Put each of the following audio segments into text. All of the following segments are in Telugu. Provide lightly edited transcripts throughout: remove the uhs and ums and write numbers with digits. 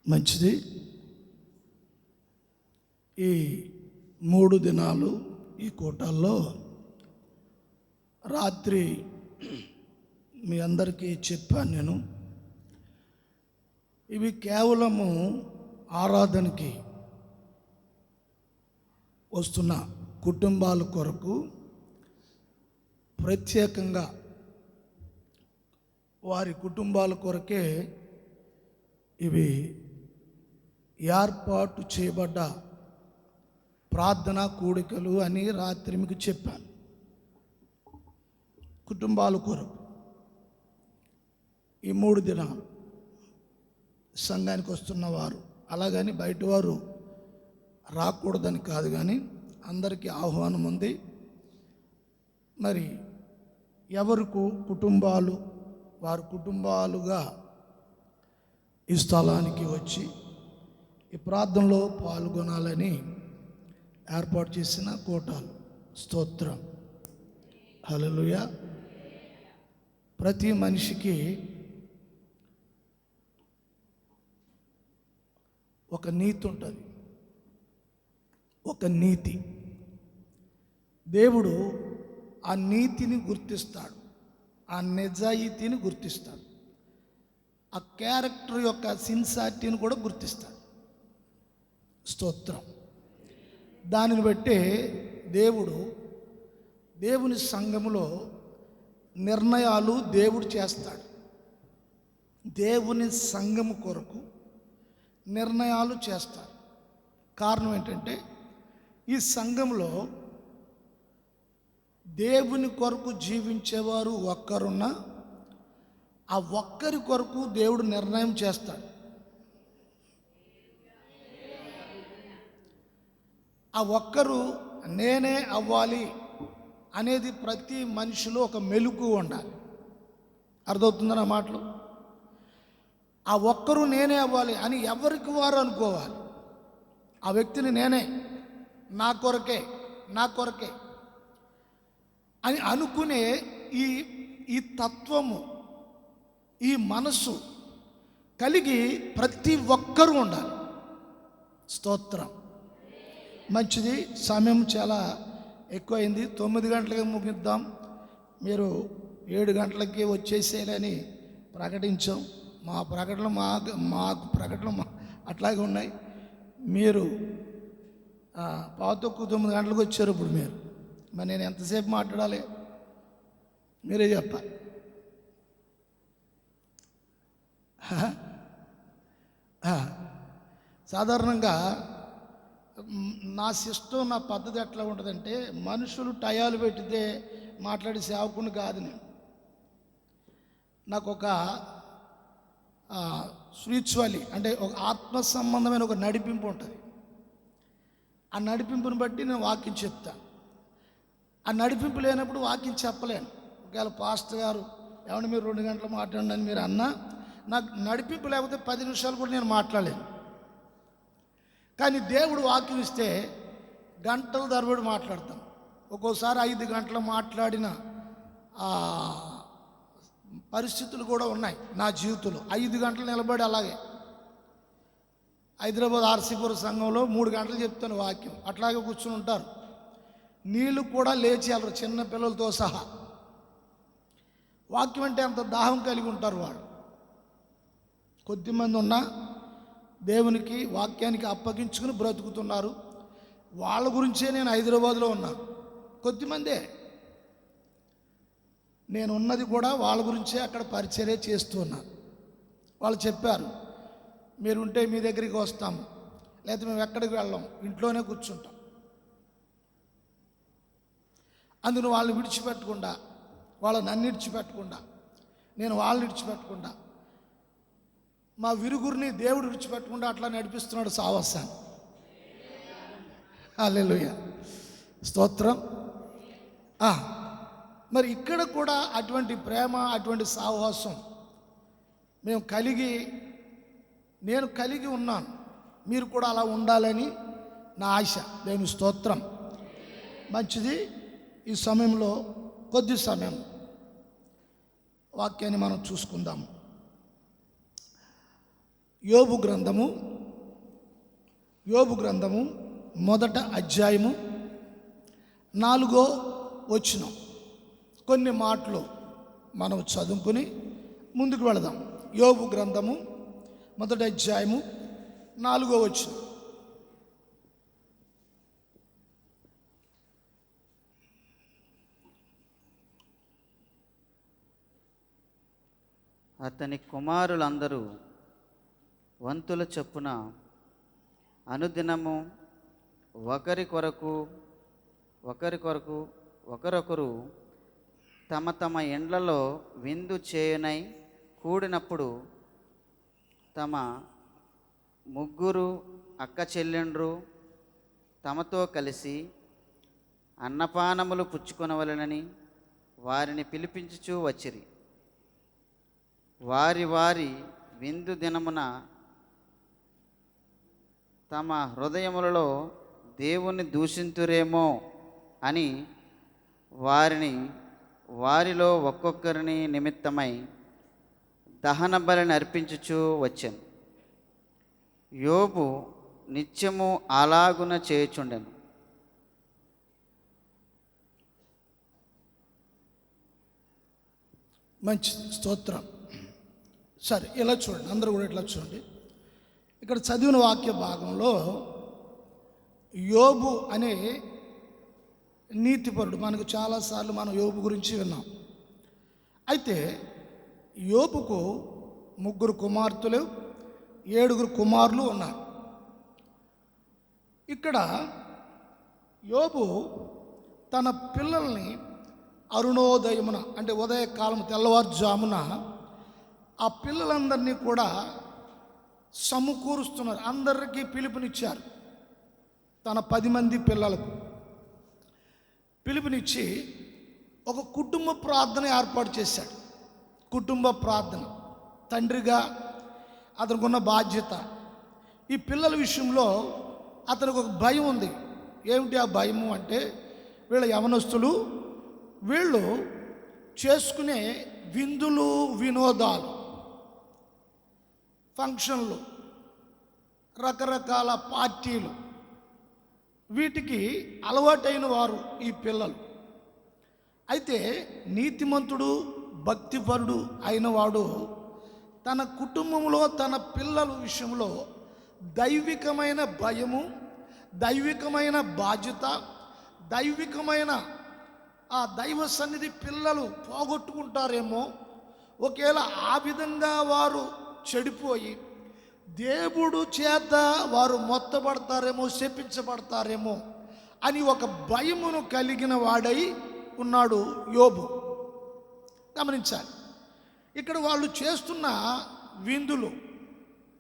మంచిది. ఈ 3 దినాలు ఈ కూటాల్లో రాత్రి మీ అందరికీ చెప్పాను నేను. ఇవి కేవలము ఆరాధనకి వస్తున్న కుటుంబాల కొరకు, ప్రత్యేకంగా వారి కుటుంబాల కొరకే ఇవి ఏర్పాటు చేయబడ్డ ప్రార్థనా కూడికలు అని రాత్రి మీకు చెప్పాను. కుటుంబాల కొరకు ఈ 3 దినాలు సంఘానికి వస్తున్న వారు, అలాగని బయట వారు రాకూడదని కాదు, కానీ అందరికీ ఆహ్వానం ఉంది. మరి ఎవరికి కుటుంబాలు వారి కుటుంబాలుగా ఈ స్థలానికి వచ్చి ఈ ప్రార్థనలో పాల్గొనాలని ఏర్పాటు చేసిన కూటాలు. స్తోత్రం, హల్లెలూయా. ప్రతి మనిషికి ఒక నీతి ఉంటుంది, ఒక నీతి. దేవుడు ఆ నీతిని గుర్తిస్తాడు, ఆ నిజాయితీని గుర్తిస్తాడు, ఆ క్యారెక్టర్ యొక్క సిన్సారిటీని కూడా గుర్తిస్తాడు. స్తోత్రం. దానిని బట్టే దేవుని సంఘములో నిర్ణయాలు దేవుడు చేస్తాడు. దేవుని సంఘము కొరకు నిర్ణయాలు చేస్తాడు. కారణం ఏంటంటే, ఈ సంఘంలో దేవుని కొరకు జీవించేవారు ఒక్కరున్నా ఆ ఒక్కరి కొరకు దేవుడు నిర్ణయం చేస్తాడు. ఆ ఒక్కరు నేనే అవ్వాలి అనేది ప్రతి మనిషిలో ఒక మెలుకు ఉండాలి. అర్థమవుతుందన్న మాటలు? ఆ ఒక్కరు నేనే అవ్వాలి అని ఎవరికి వారు అనుకోవాలి. ఆ వ్యక్తిని నేనే, నా కొరకే అని అనుకునే ఈ తత్వము, ఈ మనస్సు కలిగి ప్రతి ఒక్కరూ ఉండాలి. స్తోత్రం. మంచిది. సమయం చాలా ఎక్కువైంది. 9 గంటలకి ముగిద్దాం. మీరు 7 గంటలకి వచ్చేసేయాలని ప్రకటించాం. మా ప్రకటనలు మాకు ప్రకటనలు అట్లాగే ఉన్నాయి. మీరు 8:45 గంటలకు వచ్చారు. ఇప్పుడు మీరు మరి నేను ఎంతసేపు మాట్లాడాలి? మీరే చెప్పాలి. సాధారణంగా నా సిస్టం, నా పద్ధతి ఎట్లా ఉంటుందంటే, మనుషులు టయాలు పెట్టితే మాట్లాడే సేవకుని కాదు నేను. నాకు ఒక స్పిరిచువల్లీ అంటే ఒక ఆత్మ సంబంధమైన ఒక నడిపింపు ఉంటుంది. ఆ నడిపింపుని బట్టి నేను వాక్యం చెప్తాను. ఆ నడిపింపు లేనప్పుడు వాక్యం చెప్పలేను. ఒకవేళ పాస్టర్ గారు ఏమన్నా మీరు 2 గంటలు మాట్లాడండి అని మీరు అన్నా, నాకు నడిపింపు లేకపోతే 10 నిమిషాలు కూడా నేను మాట్లాడలేను. కానీ దేవుడు వాక్యం ఇస్తే గంటల తరబడి మాట్లాడతాం. ఒక్కోసారి 5 గంటలు మాట్లాడిన పరిస్థితులు కూడా ఉన్నాయి నా జీవితంలో. 5 గంటలు నిలబడి అలాగే హైదరాబాద్ ఆర్సీపురం సంఘంలో 3 గంటలు చెప్తాను వాక్యం. అట్లాగే కూర్చుని ఉంటారు. నీళ్ళు కూడా లేచేయాలి, చిన్న పిల్లలతో సహా. వాక్యం అంటే అంత దాహం కలిగి ఉంటారు వాళ్ళు. కొద్దిమంది ఉన్నా దేవునికి వాక్యానికి అప్పగించుకుని బ్రతుకుతున్నారు. వాళ్ళ గురించే నేను హైదరాబాద్లో ఉన్నాను. కొద్దిమందే. నేను ఉన్నది కూడా వాళ్ళ గురించే అక్కడ పరిచర్య చేస్తూ ఉన్నాను. వాళ్ళు చెప్పారు, మీరుంటే మీ దగ్గరికి వస్తాము, లేకపోతే మేము ఎక్కడికి వెళ్ళాం, ఇంట్లోనే కూర్చుంటాం. అందును వాళ్ళు విడిచిపెట్టకుండా, వాళ్ళు నన్ను విడిచిపెట్టకుండా, నేను వాళ్ళని విడిచిపెట్టకుండా, మా విరుగురిని దేవుడు విడిచిపెట్టకుండా అట్లా నడిపిస్తున్నాడు సావాసాన్ని. హల్లెలూయా, స్తోత్రం. మరి ఇక్కడ కూడా అటువంటి ప్రేమ, అటువంటి సావాసం నేను కలిగి ఉన్నాను. మీరు కూడా అలా ఉండాలని నా ఆశ. దేవుని స్తోత్రం. మంచిది. ఈ సమయంలో కొద్ది సమయం వాక్యాన్ని మనం చూసుకుందాము. యోబు గ్రంథము మొదట అధ్యాయము 4వ వచనం. కొన్ని మాటలు మనం చదువుకుని ముందుకు వెళదాం. యోబు గ్రంథము మొదటి అధ్యాయము 4వ వచనం. అతని కుమారులందరూ వంతుల చొప్పున అనుదినము ఒకరొకరు తమ తమ ఇండ్లలో విందు చేయునై కూడినప్పుడు తమ ముగ్గురు అక్క చెల్లెండ్రు తమతో కలిసి అన్నపానములు పుచ్చుకొనవలెనని వారిని పిలిపించుచూ వచ్చిరి. వారి విందు దినమున తమ హృదయములలో దేవుని దూషింతురేమో అని వారిలో ఒక్కొక్కరిని నిమిత్తమై దహన బలిని అర్పించుచూ వచ్చాను. యోబు నిత్యము అలాగున చేయుచుండెను. మంచి స్తోత్రం. సరే, ఇలా చూడండి, అందరూ కూడా ఇట్లా చూడండి. ఇక్కడ చదివిన వాక్య భాగంలో యోబు అనే నీతిపరుడు, మనకు చాలాసార్లు మనం యోబు గురించి విన్నాం. అయితే యోబుకు 3 కుమార్తెలు 7 కుమారులు ఉన్నారు. ఇక్కడ యోబు తన పిల్లల్ని అరుణోదయమున, అంటే ఉదయకాలం తెల్లవారుజామున ఆ పిల్లలందరినీ కూడా సమకూరుస్తున్నారు. అందరికీ పిలుపునిచ్చారు. తన 10 మంది పిల్లలకు పిలుపునిచ్చి ఒక కుటుంబ ప్రార్థన ఏర్పాటు చేశాడు. కుటుంబ ప్రార్థన, తండ్రిగా అతనికి ఉన్న బాధ్యత. ఈ పిల్లల విషయంలో అతనికి ఒక భయం ఉంది. ఏమిటి ఆ భయము అంటే, వీళ్ళ యవనస్తులు, వీళ్ళు చేసుకునే విందులు, వినోదాలు, ఫంక్షన్లు, రకరకాల పార్టీలు, వీటికి అలవాటైన వారు ఈ పిల్లలు. అయితే నీతిమంతుడు, భక్తిపరుడు అయిన వాడు తన కుటుంబంలో తన పిల్లల విషయంలో దైవికమైన భయము, దైవికమైన బాధ్యత, దైవికమైన ఆ దైవ సన్నిధి పిల్లలు పోగొట్టుకుంటారేమో, ఒకవేళ ఆ విధంగా వారు చెడిపోయి దేవుడు చేత వారు మొత్తబడతారేమో, శపించబడతారేమో అని ఒక భయమును కలిగిన వాడై ఉన్నాడు యోబు. గమనించాలి. ఇక్కడ వాళ్ళు చేస్తున్న విందులు,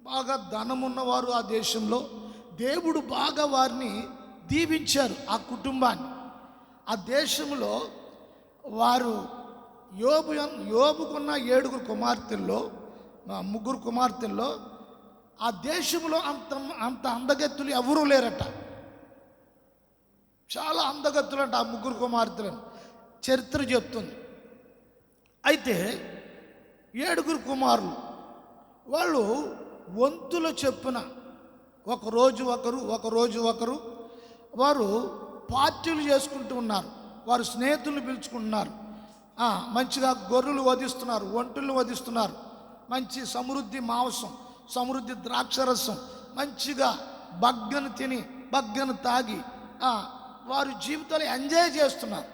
బాగా ధనమున్నవారు ఆ దేశంలో, దేవుడు బాగా వారిని దీవించారు. ఆ కుటుంబాన్ని, ఆ దేశంలో వారు యోబుకున్న 7 కుమార్తెల్లో 3 కుమార్తెల్లో ఆ దేశంలో అంత అందగత్తులు ఎవరూ లేరట. చాలా అందగత్తులంట ఆ 3 కుమార్తెలను చరిత్ర చెప్తుంది. అయితే 7 కుమారులు, వాళ్ళు వంతుల చెప్పున ఒకరోజు ఒకరు వారు పార్టీలు చేసుకుంటూ ఉన్నారు. వారు స్నేహితులను పిలుచుకుంటున్నారు. మంచిగా గొర్రెలు వధిస్తున్నారు, ఒంటెలను వధిస్తున్నారు. మంచి సమృద్ధి మాంసం, సమృద్ధి ద్రాక్షరసం, మంచిగా బగ్గను తిని బగ్గను తాగి వారి జీవితాలు ఎంజాయ్ చేస్తున్నారు.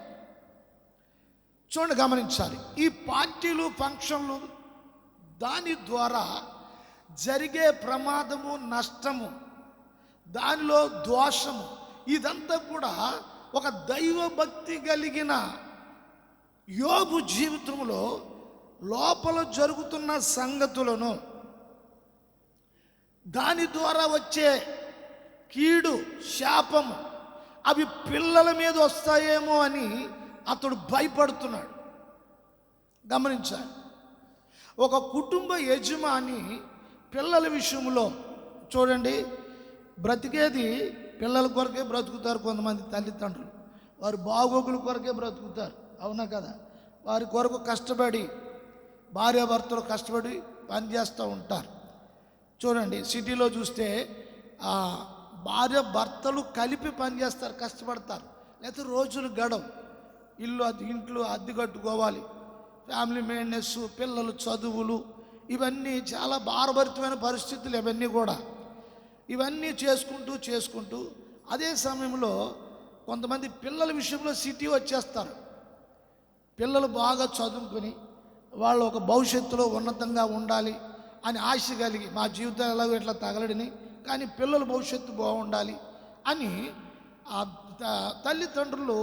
చూడండి, గమనించాలి. ఈ పార్టీలు, ఫంక్షన్లు, దాని ద్వారా జరిగే ప్రమాదము, నష్టము, దానిలో దోషము, ఇదంతా కూడా ఒక దైవభక్తి కలిగిన యోబు జీవితంలో లోపల జరుగుతున్న సంగతులను, దాని ద్వారా వచ్చే కీడు, శాపము, అవి పిల్లల మీద వస్తాయేమో అని అతడు భయపడుతున్నాడు. గమనించాలి. ఒక కుటుంబ యజమాని పిల్లల విషయంలో చూడండి, బ్రతికేది పిల్లల కొరకే బ్రతుకుతారు. కొంతమంది తల్లిదండ్రులు వారి బాగోగుల కొరకే బ్రతుకుతారు. అవునా కదా? వారి కొరకు కష్టపడి, భార్యాభర్తలు కష్టపడి పనిచేస్తూ ఉంటారు. చూడండి సిటీలో చూస్తే ఆ, భార్య భర్తలు కలిపి పనిచేస్తారు, కష్టపడతారు. లేకపోతే రోజులు గడవు. ఇంట్లో అద్దె కట్టుకోవాలి, ఫ్యామిలీ మెయింటెనెన్స్, పిల్లలు చదువులు, ఇవన్నీ చాలా భారభరితమైన పరిస్థితులు. ఇవన్నీ కూడా ఇవన్నీ చేసుకుంటూ అదే సమయంలో కొంతమంది పిల్లల విషయంలో సిటీ వచ్చేస్తారు. పిల్లలు బాగా చదువుకొని వాళ్ళు ఒక భవిష్యత్తులో ఉన్నతంగా ఉండాలి అని ఆశ కలిగి, మా జీవితాలు ఎలాగో ఇట్లా తగలడిని కానీ పిల్లల భవిష్యత్తు బాగుండాలి అని ఆ తల్లిదండ్రులు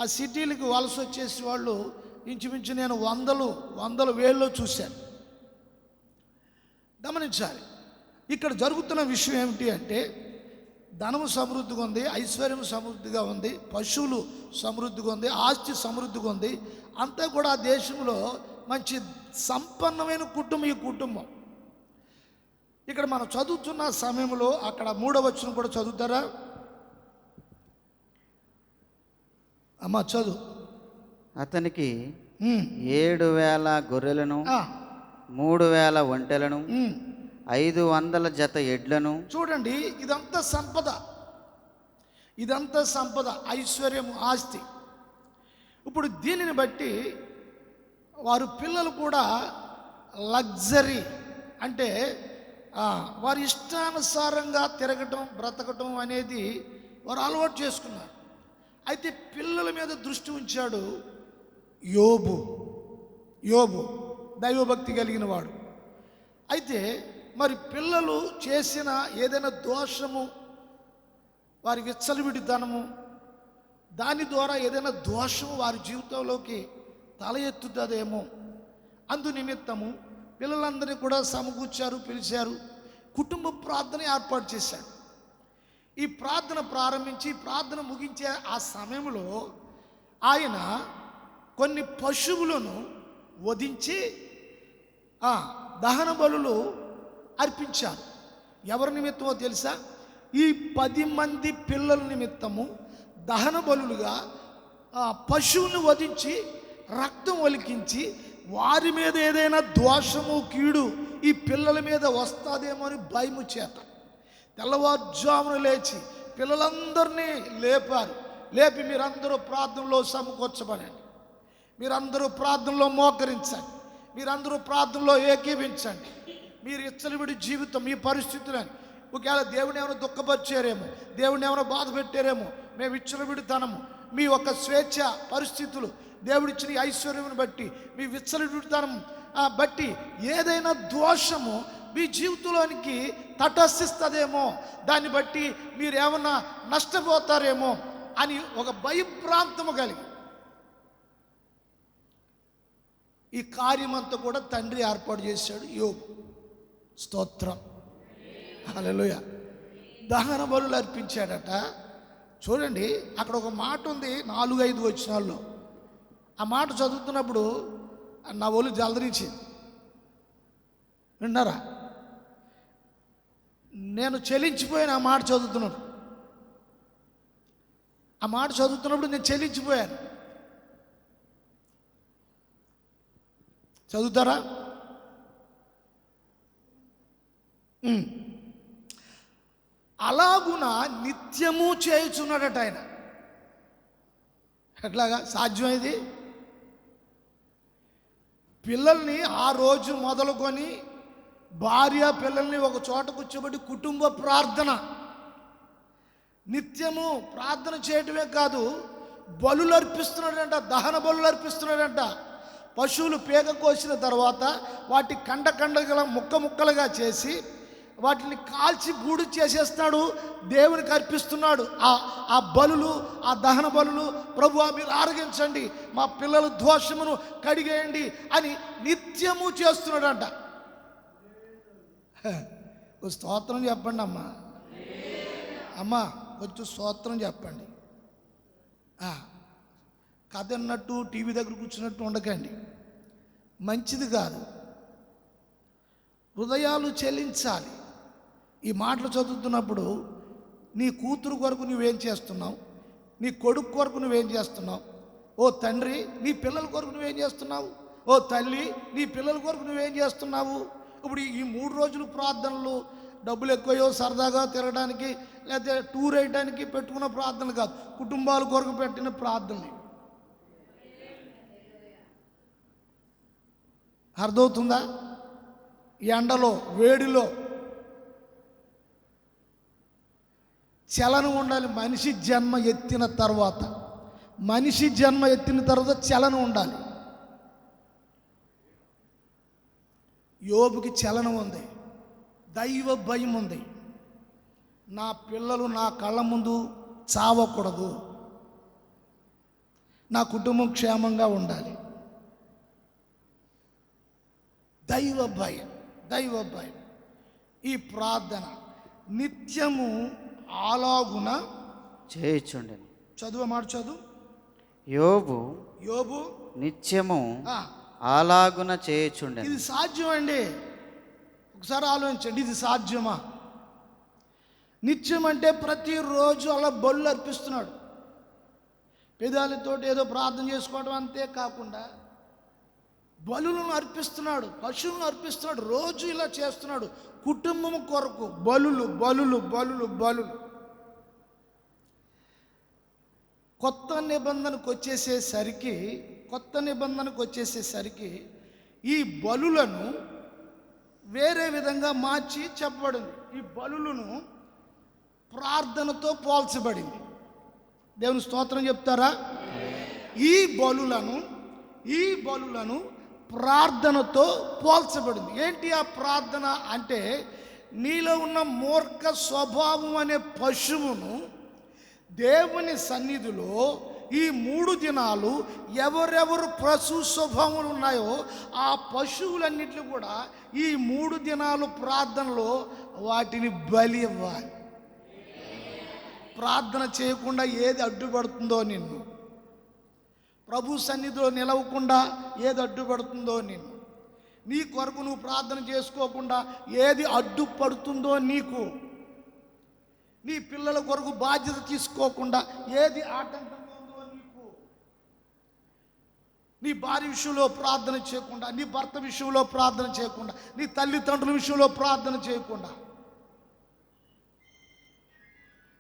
ఆ సిటీలకు వలస వచ్చేసి వాళ్ళు ఇంచుమించు నేను వందల వేల్లో చూశాను. గమనించాలి, ఇక్కడ జరుగుతున్న విషయం ఏమిటి అంటే ధనము సమృద్ధిగా ఉంది, ఐశ్వర్యం సమృద్ధిగా ఉంది, పశువులు సమృద్ధిగా ఉంది, ఆస్తి సమృద్ధిగా ఉంది. అంతా కూడా ఆ దేశంలో మంచి సంపన్నమైన కుటుంబం ఈ కుటుంబం. ఇక్కడ మనం చదువుతున్న సమయంలో అక్కడ 3వ వచనం కూడా చదువుతారా అమ్మ? చదువు. అతనికి 7,000 గొర్రెలను, 3,000 ఒంటెలను, 500 జత ఎడ్లను. చూడండి, ఇదంతా సంపద, ఐశ్వర్యము, ఆస్తి. ఇప్పుడు దీనిని బట్టి వారు పిల్లలు కూడా లగ్జరీ అంటే వారి ఇష్టానుసారంగా తిరగటం, బ్రతకటం అనేది వారు అలవాటు చేసుకున్నారు. అయితే పిల్లల మీద దృష్టి ఉంచాడు యోబు దైవభక్తి కలిగిన వాడు. అయితే మరి పిల్లలు చేసిన ఏదైనా దోషము, వారి విచ్చలవిడితనము, దాని ద్వారా ఏదైనా దోషము వారి జీవితంలోకి తల ఎత్తుతుందేమో, అందు నిమిత్తము పిల్లలందరినీ కూడా సమకూర్చారు, పిలిచారు, కుటుంబ ప్రార్థన ఏర్పాటు చేశాడు. ఈ ప్రార్థన ప్రారంభించి ప్రార్థన ముగించే ఆ సమయంలో ఆయన కొన్ని పశువులను వధించి దహన బలులు అర్పించారు. ఎవరి నిమిత్తమో తెలుసా? ఈ 10 మంది పిల్లల నిమిత్తము దహన బలులుగా పశువుని వధించి రక్తం ఒలికించి వారి మీద ఏదైనా దోషము, కీడు ఈ పిల్లల మీద వస్తుందేమో అని భయము చేత తెల్లవారుజామున లేచి పిల్లలందరినీ లేపి మీరందరూ ప్రార్థనలో సమకూర్చబడండి, మీరందరూ ప్రార్థనలో మోకరించండి, మీరందరూ ప్రార్థనలో ఏకీభించండి. మీరు ఇచ్చలవిడి జీవితం, మీ పరిస్థితులని ఒకవేళ దేవుని ఏమైనా దుఃఖపరిచారేమో, దేవుని ఏమైనా బాధ పెట్టారేమో, మేము విచ్చలవిడితనము, మీ యొక్క స్వేచ్ఛ పరిస్థితులు, దేవుడిచ్చిన ఐశ్వర్యమును బట్టి, మీ విచ్చలవిడితనం బట్టి ఏదైనా దోషము మీ జీవితంలోనికి తటస్థిస్తుందేమో, దాన్ని బట్టి మీరు ఏమన్నా నష్టపోతారేమో అని ఒక భయభ్రాంతము కలిగి ఈ కార్యమంతా కూడా తండ్రి ఏర్పాటు చేశాడు యోబు. స్తోత్రం, హల్లెలూయా. దహన బలులు అర్పించాడట. చూడండి, అక్కడ ఒక మాట ఉంది 4-5 వచనాల్లో. ఆ మాట చదువుతున్నప్పుడు నా ఒళ్ళు జలదరించింది. విన్నారా? నేను చెలించిపోయాను ఆ మాట చదువుతున్నప్పుడు నేను చెలించిపోయాను. చదువుతారా? అలాగున నిత్యము చేయుచున్నాడట ఆయన. ఎట్లాగా సాధ్యమైంది? పిల్లల్ని ఆ రోజు మొదలుకొని భార్య పిల్లల్ని ఒక చోట కూర్చోబెట్టి కుటుంబ ప్రార్థన, నిత్యము ప్రార్థన చేయటమే కాదు, బలులు అర్పిస్తున్నాడంట, దహన బలులు అర్పిస్తున్నాడంట. పశువులు పేగ కోసిన తర్వాత వాటి కండగల ముక్కలుగా చేసి వాటిని కాల్చి గూడు చేసేస్తున్నాడు, దేవునికి అర్పిస్తున్నాడు. ఆ బలులు, ఆ దహన బలులు, ప్రభువా మీరు ఆరగించండి, మా పిల్లల దోషమును కడిగేయండి అని నిత్యము చేస్తున్నాడంట. స్తోత్రం చెప్పండి అమ్మా కొంచెం స్తోత్రం చెప్పండి. కథ అన్నట్టు టీవీ దగ్గర కూర్చున్నట్టు ఉండకండి, మంచిది కాదు. హృదయాలు చెల్లించాలి. ఈ మాటలు చదువుతున్నప్పుడు నీ కూతురు కొరకు నువ్వేం చేస్తున్నావు, నీ కొడుకు కొరకు నువ్వేం చేస్తున్నావు, ఓ తండ్రి నీ పిల్లల కొరకు నువ్వేం చేస్తున్నావు, ఓ తల్లి నీ పిల్లల కొరకు నువ్వేం చేస్తున్నావు ఇప్పుడు ఈ 3 రోజులు ప్రార్థనలు డబ్బులు ఎక్కువయో సరదాగా తిరగడానికి లేకపోతే టూర్ వేయడానికి పెట్టుకున్న ప్రార్థనలు కాదు, కుటుంబాల కొరకు పెట్టిన ప్రార్థనలు. అర్థమవుతుందా? ఎండలో వేడిలో చలనం ఉండాలి. మనిషి జన్మ ఎత్తిన తర్వాత చలనం ఉండాలి. యోబుకి చలనం ఉంది, దైవ భయం ఉంది. నా పిల్లలు నా కళ్ళ ముందు చావకూడదు, నా కుటుంబం క్షేమంగా ఉండాలి. దైవ భయం. ఈ ప్రార్థన నిత్యము అలాగున చేయుచుండెను. చదువు మాట చదువు. యోబు నిత్యము అలాగున చేయుచుండెను. ఇది సాధ్యం అండి? ఒకసారి ఆలోచించండి, ఇది సాధ్యమా? నిత్యం అంటే ప్రతిరోజు అలా బళ్ళు అర్పిస్తున్నాడు. పెదాలతో ఏదో ప్రార్థన చేసుకోవడం అంతే కాకుండా బలులను అర్పిస్తున్నాడు, పశువులను అర్పిస్తున్నాడు. రోజు ఇలా చేస్తున్నాడు. కుటుంబం కొరకు బలులు. కొత్త నిబంధనకు వచ్చేసేసరికి ఈ బలులను వేరే విధంగా మార్చి చెప్పబడింది. ఈ బలులను ప్రార్థనతో పోల్చబడింది. దేవుని స్తోత్రం చెప్తారా? ఈ బలులను ప్రార్థనతో పోల్చబడింది. ఏంటి ఆ ప్రార్థన అంటే, నీలో ఉన్న మూర్ఖ స్వభావం అనే పశువును దేవుని సన్నిధిలో ఈ 3 దినాలు ఎవరెవరు పశు స్వభావాలు ఉన్నాయో ఆ పశువులన్నిటిని కూడా ఈ 3 దినాలు ప్రార్థనలో వాటిని బలి ఇవ్వాలి. ప్రార్థన చేయకుండా ఏది అడ్డుపడుతుందో నిన్ను, ప్రభు సన్నిధిలో నిలవకుండా ఏది అడ్డుపడుతుందో నిన్ను, నీ కొరకు నువ్వు ప్రార్థన చేసుకోకుండా ఏది అడ్డుపడుతుందో నీకు, నీ పిల్లల కొరకు బాధ్యత తీసుకోకుండా ఏది ఆటంకంగా ఉందో నీకు, నీ భార్య విషయంలో ప్రార్థన చేయకుండా, నీ భర్త విషయంలో ప్రార్థన చేయకుండా, నీ తల్లిదండ్రుల విషయంలో ప్రార్థన చేయకుండా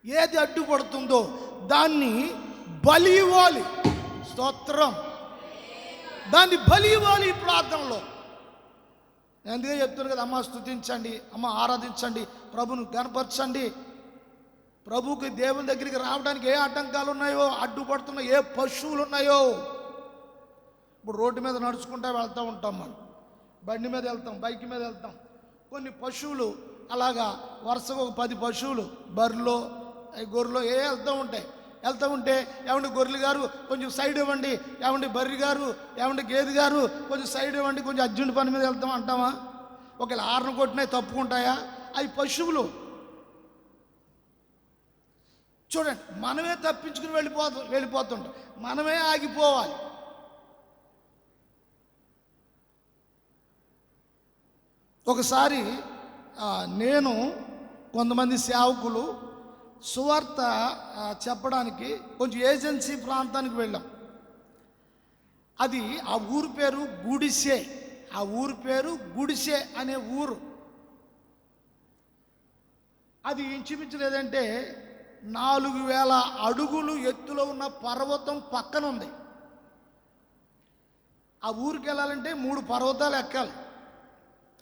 ఏది అడ్డుపడుతుందో దాన్ని బలి ఇవ్వాలి. స్తోత్రం. దాన్ని బలి ఇవ్వాలి ఈ ప్రార్థనలో. నేను అందుకే చెప్తున్నాను కదా, అమ్మ స్తుతించండి, అమ్మ ఆరాధించండి, ప్రభును గణపరచండి. ప్రభుకి దేవుని దగ్గరికి రావడానికి ఏ ఆటంకాలు ఉన్నాయో, అడ్డుపడుతున్న ఏ పశువులు ఉన్నాయో. ఇప్పుడు రోడ్డు మీద నడుచుకుంటూ వెళ్తూ ఉంటాం, మనం బండి మీద వెళ్తాం, బైక్ మీద వెళ్తాం. కొన్ని పశువులు అలాగా వరుసగా ఒక 10 పశువులు, బర్రెలు గొర్రెలు వెళ్తూ ఉంటే ఏమండి గొర్రెలు గారు కొంచెం సైడ్ ఇవ్వండి, ఏమండి బర్రె గారు, ఏమండి గేదె గారు కొంచెం సైడ్ ఇవ్వండి, కొంచెం అర్జెంట్ పని మీద వెళ్తాం అంటామా? ఒకవేళ హార్న్ కొట్టినాయి తప్పుకుంటాయా? అవి పశువులు. చూడండి, మనమే తప్పించుకుని వెళ్ళిపోతుంటాం, మనమే ఆగిపోవాలి. ఒకసారి నేను కొంతమంది సేవకులు సువార్త చెప్పడానికి కొంచెం ఏజెన్సీ ప్రాంతానికి వెళ్ళాం. అది ఆ ఊరు పేరు గుడిసె అనే ఊరు. అది ఇంచుమించు లేదంటే 4000 అడుగులు ఎత్తులో ఉన్న పర్వతం పక్కన ఉంది. ఆ ఊరికి వెళ్ళాలంటే 3 పర్వతాలు ఎక్కాలి.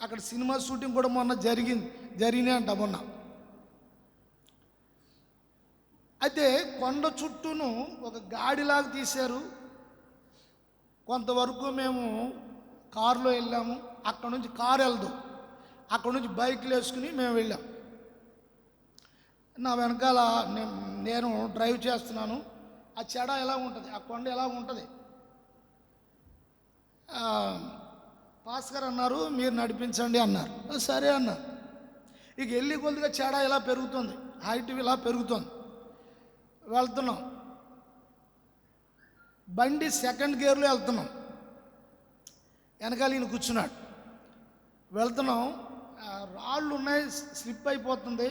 అక్కడ సినిమా షూటింగ్ కూడా మొన్న జరిగినాయంట మొన్న. అయితే కొండ చుట్టూను ఒక గాడిలాగా తీశారు. కొంతవరకు మేము కారులో వెళ్ళాము. అక్కడ నుంచి కారు వెళ్దాం, అక్కడ నుంచి బైక్లు వేసుకుని మేము వెళ్ళాం. నా వెనకాల నేను డ్రైవ్ చేస్తున్నాను. ఆ చెడ ఎలా ఉంటుంది, ఆ కొండ ఎలా ఉంటుంది. భాస్కర్ అన్నారు, మీరు నడిపించండి అన్నారు. సరే అన్నా. ఇక వెళ్ళి కొద్దిగా చెడ ఇలా పెరుగుతుంది, హైట్ ఇలా పెరుగుతుంది. వెళ్తున్నాం, బండి 2nd గేర్లో వెళ్తున్నాం. వెనకాల ఈయన కూర్చున్నాడు. వెళ్తున్నాం, రాళ్ళు ఉన్నాయి, స్లిప్ అయిపోతుంది.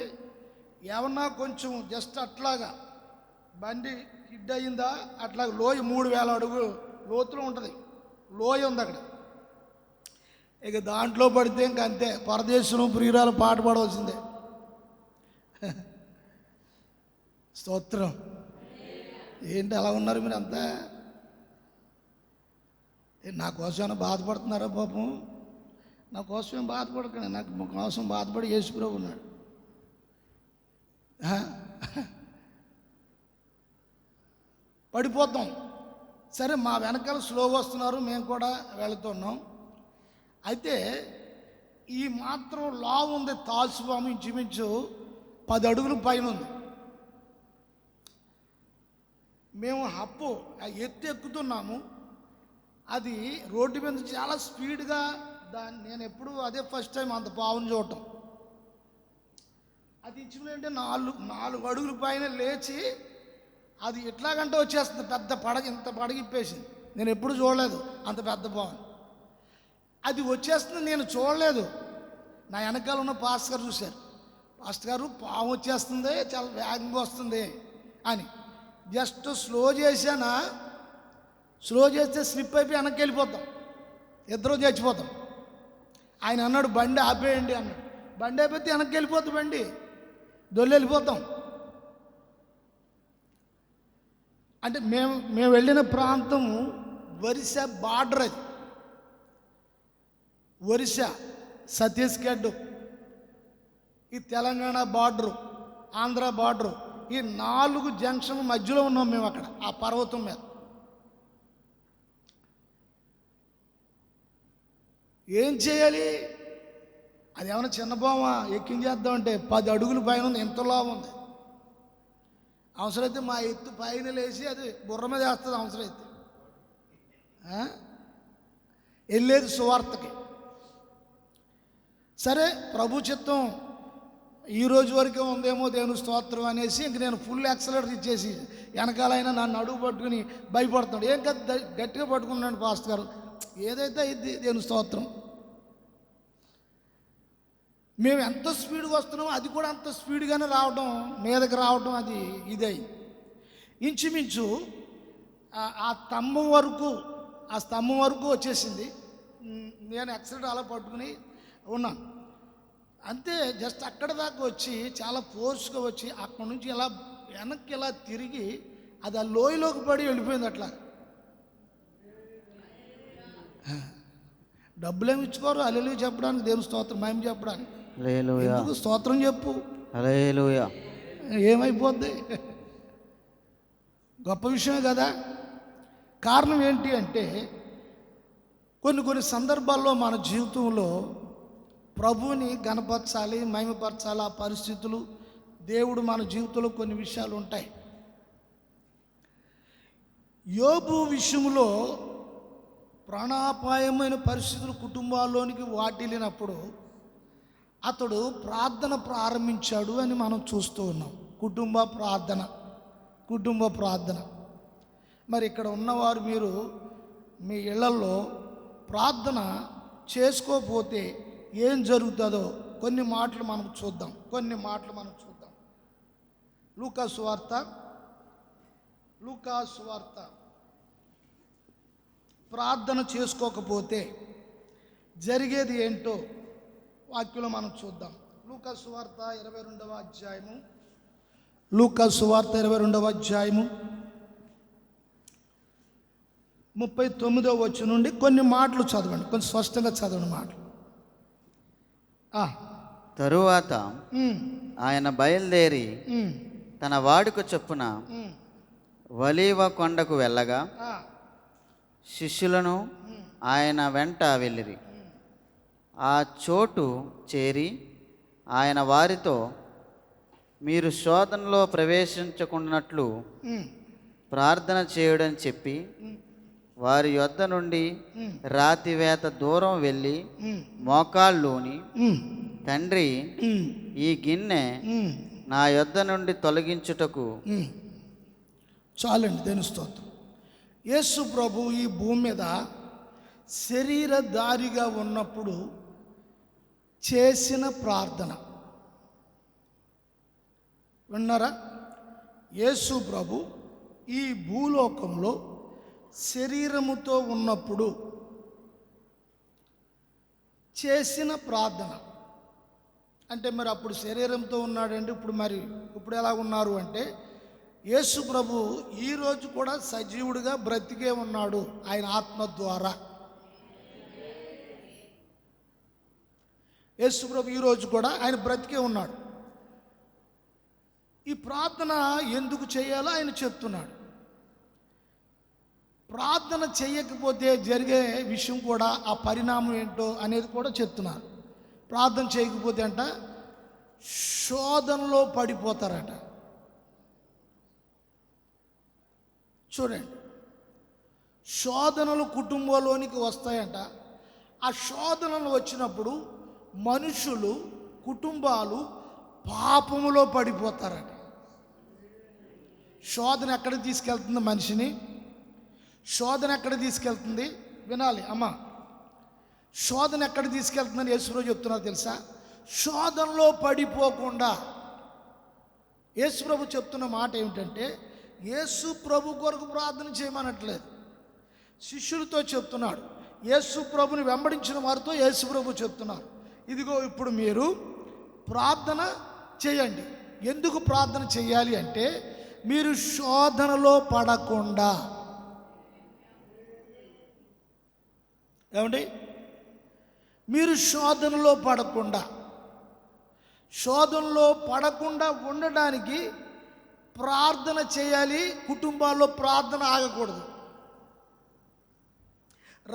ఏమన్నా కొంచెం జస్ట్ అట్లాగా బండి హిడ్ అయిందా, అట్లా లోయ 3000 అడుగులు లోతులో ఉంటుంది. లోయ ఉంది అక్కడ. ఇక దాంట్లో పడితే ఇంక అంతే, పరదేశం ప్రియురాలు పాట పాడవలసిందే. స్తోత్రం. ఏంటి అలా ఉన్నారు మీరు అంతా? నా కోసమైనా బాధపడుతున్నారా? పాపం నా కోసం ఏం బాధపడకండి, నాకు కోసం బాధపడి యేసుప్రభు ఉన్నాడు. పడిపోతాం. సరే, మా వెనకాల స్లోగా వస్తున్నారు, మేము కూడా వెళుతున్నాం. అయితే ఈ మాత్రం లావు ఉంది తాల్సుపాము, ఇంచుమించు 10 అడుగుల పైన ఉంది. మేము ఎత్తు ఎక్కుతున్నాము. అది రోడ్డు మీద చాలా స్పీడ్గా నేను ఎప్పుడు అదే ఫస్ట్ టైం అంత పావును చూడటం. అది ఇచ్చినంటే 4 అడుగుల పైన లేచి అది ఎట్లాగంటే వచ్చేస్తుంది. పెద్ద పడగ, ఇంత పడగిప్పేసింది. నేను ఎప్పుడు చూడలేదు అంత పెద్ద పావును. అది వచ్చేస్తుంది, నేను చూడలేదు. నా వెనకాల ఉన్న పాస్టర్ గారు చూశారు. పాస్టర్ గారు, పాము వచ్చేస్తుంది, చాలా వేగంగా వస్తుంది అని. జస్ట్ స్లో చేశానా, స్లో చేస్తే స్లిప్ అయిపోయి వెనక్కి వెళ్ళిపోతాం, ఇద్దరు చచ్చిపోతాం. ఆయన అన్నాడు బండి ఆపేయండి అన్నాడు. బండి ఆపితే వెనక్కి వెళ్ళిపోతుంది, బండి దొల్లి వెళ్ళిపోతాం. అంటే మేము వెళ్ళిన ప్రాంతం ఒరిస్సా బార్డర్. అది ఒరిస్సా, ఛత్తీస్గఢ్, ఈ తెలంగాణ బార్డరు, ఆంధ్ర బార్డరు, ఈ 4 జంక్షన్ మధ్యలో ఉన్నాం మేము అక్కడ ఆ పర్వతం మీద. ఏం చేయాలి? అది ఏమైనా చిన్న బొమ్మ ఎక్కించేద్దామంటే 10 అడుగుల పైన ఉంది, ఎంతలా ఉంది. అవసరమైతే మా ఎత్తు పైన లేచి అది బుర్ర మీద వేస్తుంది. అవసరమైతే వెళ్ళేది సువార్తకి. సరే, ప్రభు చిత్తం ఈ రోజు వరకే ఉందేమో, దేవుని స్తోత్రం అనేసి ఇంక నేను ఫుల్ యాక్సిలేటర్ ఇచ్చేసి వెనకాలైనా నన్ను అడుగు పట్టుకుని భయపడుతున్నాడు. ఏం కదా గట్టిగా పట్టుకున్నాడు పాస్టర్ గారు, ఏదైతే ఇది దేవుని స్తోత్రం. మేము ఎంత స్పీడ్గా వస్తున్నామో అది కూడా అంత స్పీడ్గానే రావడం, మీదకి రావడం, అది ఇదే. ఇంచుమించు ఆ స్తంభం వరకు వచ్చేసింది. నేను యాక్సిలేటర్ అలా పట్టుకుని ఉన్నాను అంతే. జస్ట్ అక్కడ దాకా వచ్చి చాలా ఫోర్స్గా వచ్చి అక్కడ నుంచి ఇలా వెనక్కి ఇలా తిరిగి అది ఆ లోయలోకి పడి వెళ్ళిపోయింది. అట్లా డబ్బులేమి ఇచ్చుకోరు హల్లెలూయా చెప్పడానికి, దేవుని స్తోత్రం మహిమ చెప్పడానికి. ఎందుకు స్తోత్రం చెప్పు, హల్లెలూయా. ఏమైపోద్ది? గొప్ప విషయమే కదా. కారణం ఏంటి అంటే కొన్ని సందర్భాల్లో మన జీవితంలో ప్రభువుని గణపరచాలి, మహిమపరచాలి. ఆ పరిస్థితులు దేవుడు మన జీవితంలో కొన్ని విషయాలు ఉంటాయి. యోబు విషయంలో ప్రాణాపాయమైన పరిస్థితులు కుటుంబాల్లోనికి వాటిల్లినప్పుడు అతడు ప్రార్థన ప్రారంభించాడు అని మనం చూస్తూ ఉన్నాం. కుటుంబ ప్రార్థన. మరి ఇక్కడ ఉన్నవారు మీరు మీ ఇళ్లలో ప్రార్థన చేసుకోకపోతే ఏం జరుగుతుందో కొన్ని మాటలు మనం చూద్దాం. లూకా సువార్త ప్రార్థన చేసుకోకపోతే జరిగేది ఏంటో వాక్యంలో మనం చూద్దాం. లూకా సువార్త 22వ అధ్యాయము 39వ వచనం నుండి కొన్ని మాటలు చదవండి, కొంచెం స్పష్టంగా చదవండి మాటలు. తరువాత ఆయన బయలుదేరి తన వాడుక చొప్పున ఒలీవ కొండకు వెళ్ళగా శిష్యులను ఆయన వెంట వెళ్ళిరి. ఆ చోటు చేరి ఆయన వారితో, మీరు శోధనలో ప్రవేశించకున్నట్లు ప్రార్థన చేయడం చెప్పి వారి యొద్ద నుండి రాతివేత దూరం వెళ్ళి మోకాళ్ళూని, తండ్రి, ఈ గిన్నె నా యొద్ద నుండి తొలగించుటకు. చాలండి, దేవుని స్తోత్రం. యేసు ప్రభు ఈ భూమి మీద శరీరధారిగా ఉన్నప్పుడు చేసిన ప్రార్థన విన్నారా? యేసు ప్రభు ఈ భూలోకంలో శరీరముతో ఉన్నప్పుడు చేసిన ప్రార్థన అంటే మరి అప్పుడు శరీరంతో ఉన్నాడండి, ఇప్పుడు ఎలా ఉన్నారు అంటే యేసు ప్రభు ఈరోజు కూడా సజీవుడిగా బ్రతికే ఉన్నాడు ఆయన ఆత్మ ద్వారా. యేసు ప్రభు ఈరోజు కూడా ఆయన బ్రతికే ఉన్నాడు. ఈ ప్రార్థన ఎందుకు చేయాలో ఆయన చెప్తున్నాడు. ప్రార్థన చేయకపోతే జరిగే విషయం కూడా, ఆ పరిణామం ఏంటో అనేది కూడా చెప్తున్నారు. ప్రార్థన చేయకపోతే అంట శోధనలో పడిపోతారట. చూడండి, శోధనలు కుటుంబంలోనికి వస్తాయంట. ఆ శోధనలు వచ్చినప్పుడు మనుషులు, కుటుంబాలు పాపములో పడిపోతారట. శోధన ఎక్కడికి తీసుకెళ్తుంది మనిషిని? శోధన ఎక్కడ తీసుకెళ్తుంది? వినాలి అమ్మా, శోధన ఎక్కడ తీసుకెళ్తుందని యేసుప్రభు చెప్తున్నారు తెలుసా? శోధనలో పడిపోకుండా. యేసుప్రభు చెప్తున్న మాట ఏమిటంటే, యేసు ప్రభు కొరకు ప్రార్థన చేయమనట్లేదు, శిష్యులతో చెప్తున్నాడు. యేసు ప్రభుని వెంబడించిన వారితో యేసు ప్రభు చెప్తున్నారు, ఇదిగో ఇప్పుడు మీరు ప్రార్థన చేయండి. ఎందుకు ప్రార్థన చేయాలి అంటే, మీరు శోధనలో పడకుండా. ఏమండి? మీరు శోధనలో పడకుండా ఉండడానికి ప్రార్థన చేయాలి. కుటుంబాల్లో ప్రార్థన ఆగకూడదు.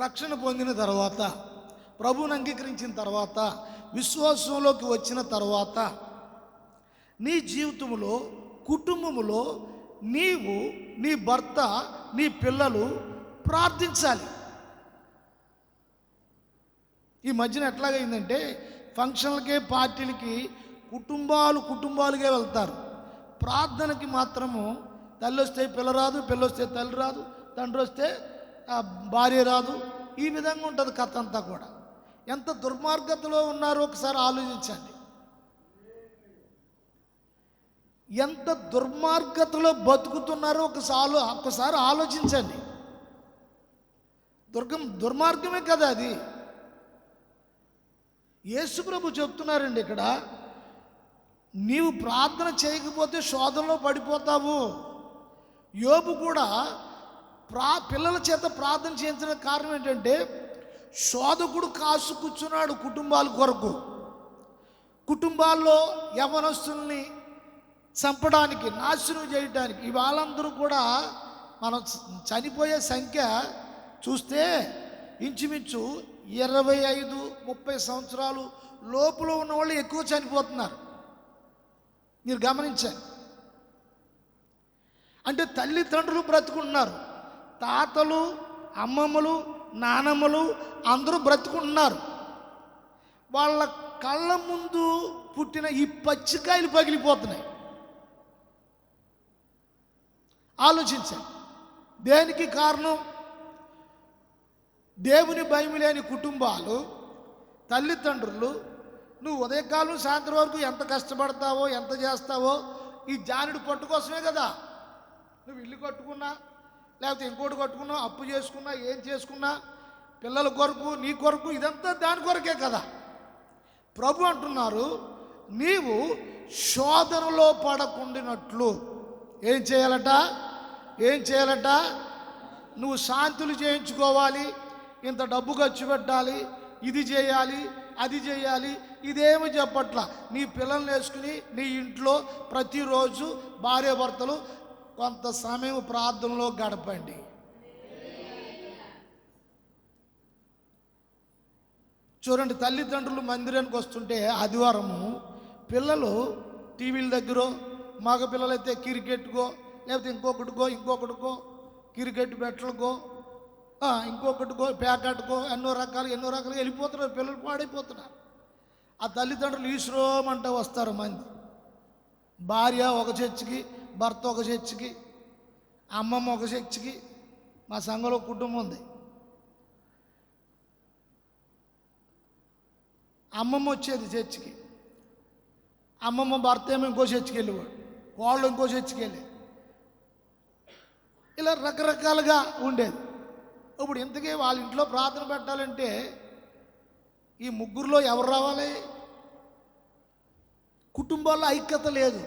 రక్షణ పొందిన తర్వాత, ప్రభువుని అంగీకరించిన తర్వాత, విశ్వాసంలోకి వచ్చిన తర్వాత నీ జీవితంలో, కుటుంబములో నీవు, నీ భర్త, నీ పిల్లలు ప్రార్థించాలి. ఈ మధ్యన ఎట్లాగైందంటే, ఫంక్షన్లకే, పార్టీలకి కుటుంబాలుగా వెళ్తారు. ప్రార్థనకి మాత్రము తల్లి వస్తే పిల్ల రాదు, పిల్ల వస్తే తల్లి రాదు, తండ్రి వస్తే భార్య రాదు. ఈ విధంగా ఉంటుంది కథ అంతా కూడా. ఎంత దుర్మార్గతలో ఉన్నారో ఒకసారి ఆలోచించండి. ఎంత దుర్మార్గతలో బతుకుతున్నారో ఒకసారి ఆలోచించండి. దుర్మార్గమే కదా అది. యేసు ప్రభు చెప్తున్నారండి ఇక్కడ, నీవు ప్రార్థన చేయకపోతే శోధనలో పడిపోతావు. యోబు కూడా పిల్లల చేత ప్రార్థన చేయించిన కారణం ఏంటంటే, శోధకుడు కాసు కూర్చున్నాడు కుటుంబాల కొరకు. కుటుంబాల్లో యవనస్తుల్ని చంపడానికి, నాశనం చేయడానికి. వాళ్ళందరూ కూడా మనం చనిపోయే సంఖ్య చూస్తే ఇంచుమించు 25-30 సంవత్సరాలు లోపల ఉన్న వాళ్ళు ఎక్కువ చనిపోతున్నారు. మీరు గమనించండి. అంటే తల్లిదండ్రులు బ్రతుకుంటున్నారు, తాతలు, అమ్మమ్మలు, నానమ్మలు అందరూ బ్రతుకుంటున్నారు. వాళ్ళ కళ్ళ ముందు పుట్టిన ఈ పచ్చికాయలు పగిలిపోతున్నాయి. ఆలోచించండి. దేనికి కారణం? దేవుని భయం లేని కుటుంబాలు, తల్లిదండ్రులు. నువ్వు ఉదయకాలం సాయంత్రం వరకు ఎంత కష్టపడతావో, ఎంత చేస్తావో ఈ జానుడి పట్టు కోసమే కదా. నువ్వు ఇల్లు కట్టుకున్నా, లేకపోతే ఇంకోటి కట్టుకున్నా, అప్పు చేసుకున్నా, ఏం చేసుకున్నా, పిల్లల కొరకు, నీ కొరకు, ఇదంతా దాని కొరకే కదా. ప్రభు అంటున్నారు, నీవు శోధనలో పడకుండినట్లు ఏం చేయాలట? నువ్వు శాంతులు చేయించుకోవాలి, ఇంత డబ్బు ఖర్చు పెట్టాలి, ఇది చేయాలి, అది చేయాలి, ఇదేమి చెప్పట్లా. నీ పిల్లల్ని వేసుకుని నీ ఇంట్లో ప్రతిరోజు భార్యాభర్తలు కొంత సమయం ప్రార్థనలో గడపండి. చూడండి, తల్లిదండ్రులు మందిరానికి వస్తుంటే ఆదివారము పిల్లలు టీవీల దగ్గర, మగ పిల్లలైతే క్రికెట్కో, లేకపోతే ఇంకొకటికో క్రికెట్ బెట్లకో, ఇంకొకటికో ప్యాకెట్కో, ఎన్నో రకాలుగా వెళ్ళిపోతున్నారు. పిల్లలు పాడైపోతున్నారు. ఆ తల్లిదండ్రులు ఈశ్వరమంటే వస్తారు మంది. భార్య ఒక చర్చికి, భర్త ఒక చర్చికి, అమ్మమ్మ ఒక చర్చికి. మా సంఘంలో కుటుంబం ఉంది. అమ్మమ్మ వచ్చేది చర్చికి, అమ్మమ్మ భర్త ఏమో ఇంకో చర్చికి వెళ్ళేవాడు, వాళ్ళు ఇంకో చర్చికి వెళ్ళి, ఇలా రకరకాలుగా ఉండేది. ఇప్పుడు ఇంతకీ వాళ్ళ ఇంట్లో ప్రార్థన పెట్టాలంటే ఈ ముగ్గురులో ఎవరు రావాలి? కుటుంబాల్లో ఐక్యత లేదు.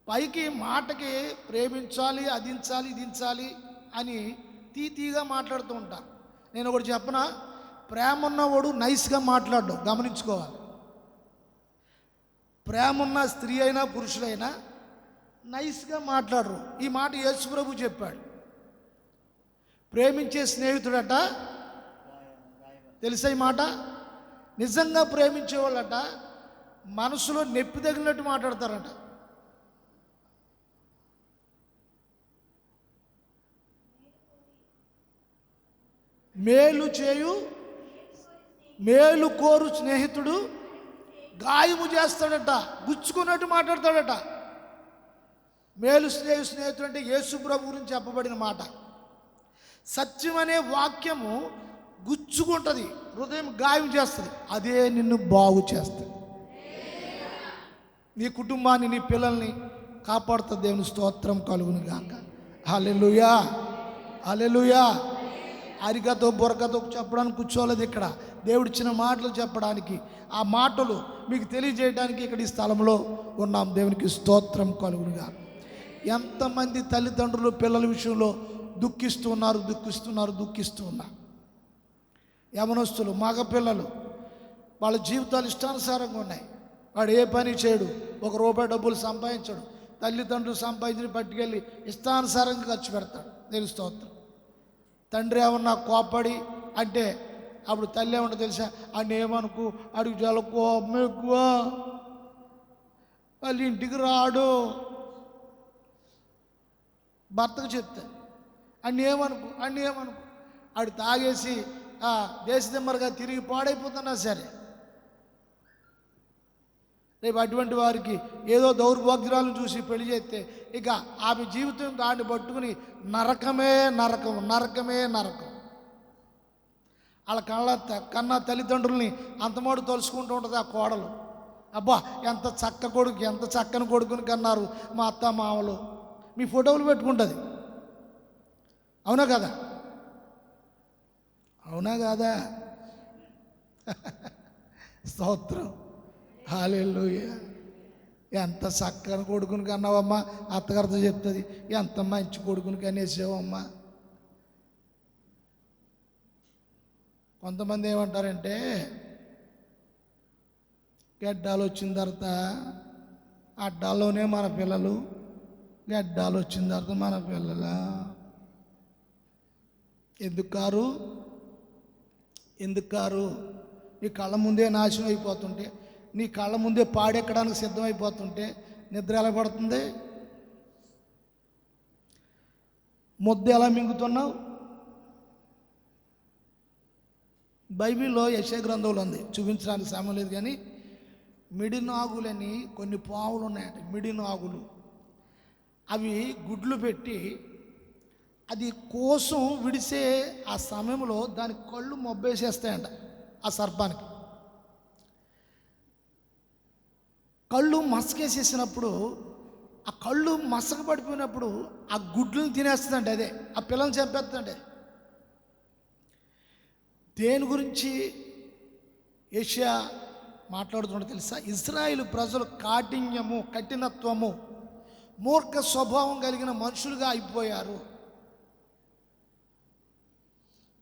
పైకి మాటకి ప్రేమించాలి, అదించాలి, ఇదించాలి అని తీగా మాట్లాడుతూ ఉంటారు. నేను ఒకటి చెప్పనా, ప్రేమ ఉన్నవాడు నైస్గా మాట్లాడు, గమనించుకోవాలి. ప్రేమ ఉన్న స్త్రీ అయినా పురుషుడైనా నైస్గా మాట్లాడరు. ఈ మాట యేసు ప్రభు చెప్పాడు. ప్రేమించే స్నేహితుడట, తెలుసా ఈ మాట? నిజంగా ప్రేమించేవాళ్ళట మనసులో నొప్పి తగిలినట్టు మాట్లాడతారట. మేలు కోరు స్నేహితుడు గాయము చేస్తాడట, గుచ్చుకున్నట్టు మాట్లాడతాడట. మేలు స్నేహితుడు అంటే యేసు ప్రభు గురించి చెప్పబడిన మాట. సత్యం అనే వాక్యము గుచ్చుకుంటుంది, హృదయం గాయం చేస్తుంది, అదే నిన్ను బాగు చేస్తుంది. నీ కుటుంబాన్ని, నీ పిల్లల్ని కాపాడుతుంది. దేవుని స్తోత్రం కలుగును గాక. హల్లెలూయా, హల్లెలూయా. అరికతో బొరకతో చెప్పడానికి కూర్చోలేదు ఇక్కడ. దేవుడిచ్చిన మాటలు చెప్పడానికి, ఆ మాటలు మీకు తెలియజేయడానికి ఇక్కడ ఈ స్థలంలో ఉన్నాం. దేవునికి స్తోత్రం కలుగునుగా. ఎంతమంది తల్లిదండ్రులు పిల్లల విషయంలో దుఃఖిస్తూ ఉన్నారు. యవనస్తులు, మగ పిల్లలు, వాళ్ళ జీవితాలు ఇష్టానుసారంగా ఉన్నాయి. వాడు ఏ పని చేయడు, ₹1 డబ్బులు సంపాదించడు. తల్లిదండ్రులు సంపాదించి పట్టుకెళ్ళి ఇష్టానుసారంగా ఖర్చు పెడతాడు. దేవుని స్తోత్రం. తండ్రి ఏమన్నా కోపడి అంటే అప్పుడు తల్లి ఏమన్నా తెలుసా, అని ఏమనుకో, అడిగి చాలా కోపం ఎక్కువ, వాళ్ళు ఇంటికి రాడు. భర్తకు చెప్తా, అన్ని ఏమనుకో ఆడు తాగేసి దేశదిమ్మరుగా తిరిగి పాడైపోతున్నా సరే, రేపు అటువంటి వారికి ఏదో దౌర్భాగ్యాలను చూసి పెళ్లి చేస్తే ఇక ఆమె జీవితం దాన్ని పట్టుకుని నరకమే నరకం. వాళ్ళ కన్నా తల్లిదండ్రుల్ని అంతమాడు తలుసుకుంటూ ఉంటుంది ఆ కోడలు. అబ్బా ఎంత చక్కని కొడుకుని కన్నారు మా అత్త మామలు. మీ ఫోటోలు పెట్టుకుంటుంది. అవునా కాదా? స్తోత్రం, హల్లెలూయా. ఎంత చక్కని కొడుకుని కన్నావమ్మా, అత్తగారితో చెప్తుంది. ఎంత మంచి కొడుకుని కనేసావమ్మా. కొంతమంది ఏమంటారంటే, గడ్డాలు వచ్చిన తర్వాత అడ్డాల్లోనే మన పిల్లలు, గడ్డాలు వచ్చిన తర్వాత మన పిల్లల. ఎందుకు కారు? నీ కళ్ళ ముందే నాశనం అయిపోతుంటే, నీ కళ్ళ ముందే పాడెక్కడానికి సిద్ధమైపోతుంటే నిద్ర ఎలా పడుతుంది? ముద్ద ఎలా మింగుతున్నావు? బైబిల్లో యెషయా గ్రంథంలో ఉంది, చూపించడానికి సమయం లేదు కానీ, మిడినాగులని కొన్ని పావులు ఉన్నాయంట. మిడినాగులు అవి గుడ్లు పెట్టి అది కోసం విడిసే ఆ సమయంలో దాని కళ్ళు మొబ్బేసేస్తాయంట. ఆ సర్పానికి కళ్ళు మసకేసేసినప్పుడు, ఆ కళ్ళు మసక పడిపోయినప్పుడు ఆ గుడ్లను తినేస్తుందండి. అదే ఆ పిల్లల్ని చంపేస్తుందండి. దేని గురించి యెషయా మాట్లాడుతుంటే తెలుసా? ఇశ్రాయేలు ప్రజలు కఠినత్వము, మూర్ఖ స్వభావం కలిగిన మనుషులుగా అయిపోయారు.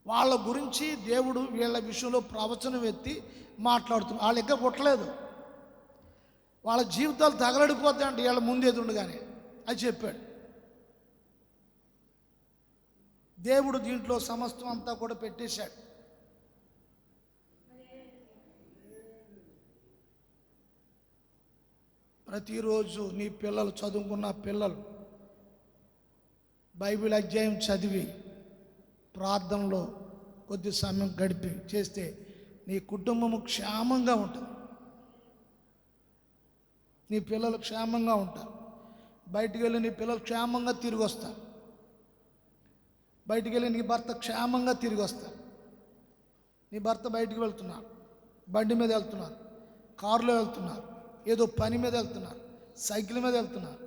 వాళ్ళ గురించి దేవుడు వీళ్ళ విషయంలో ప్రవచనం ఎత్తి మాట్లాడుతున్నారు. వాళ్ళు ఎక్కడ పుట్టలేదు, వాళ్ళ జీవితాలు తగలడిపోతాయంటే వీళ్ళ ముందు ఎదురుగానే అది చెప్పాడు దేవుడు. దీంట్లో సమస్తం అంతా కూడా పెట్టేశాడు. ప్రతిరోజు నీ పిల్లలు, చదువుకున్న పిల్లలు బైబిల్ అధ్యాయం చదివి ప్రార్థనలో కొద్ది సమయం గడిపి చేస్తే నీ కుటుంబము క్షేమంగా ఉంటుంది. నీ పిల్లలు క్షేమంగా ఉంటారు. బయటికి వెళ్ళి నీ పిల్లలు క్షేమంగా తిరిగి వస్తారు. బయటికి వెళ్ళి నీ భర్త క్షేమంగా తిరిగి వస్తారు. నీ భర్త బయటికి వెళ్తున్నారు, బండి మీద వెళ్తున్నారు, కారులో వెళ్తున్నారు, ఏదో పని మీద వెళ్తున్నారు, సైకిల్ మీద వెళ్తున్నారు.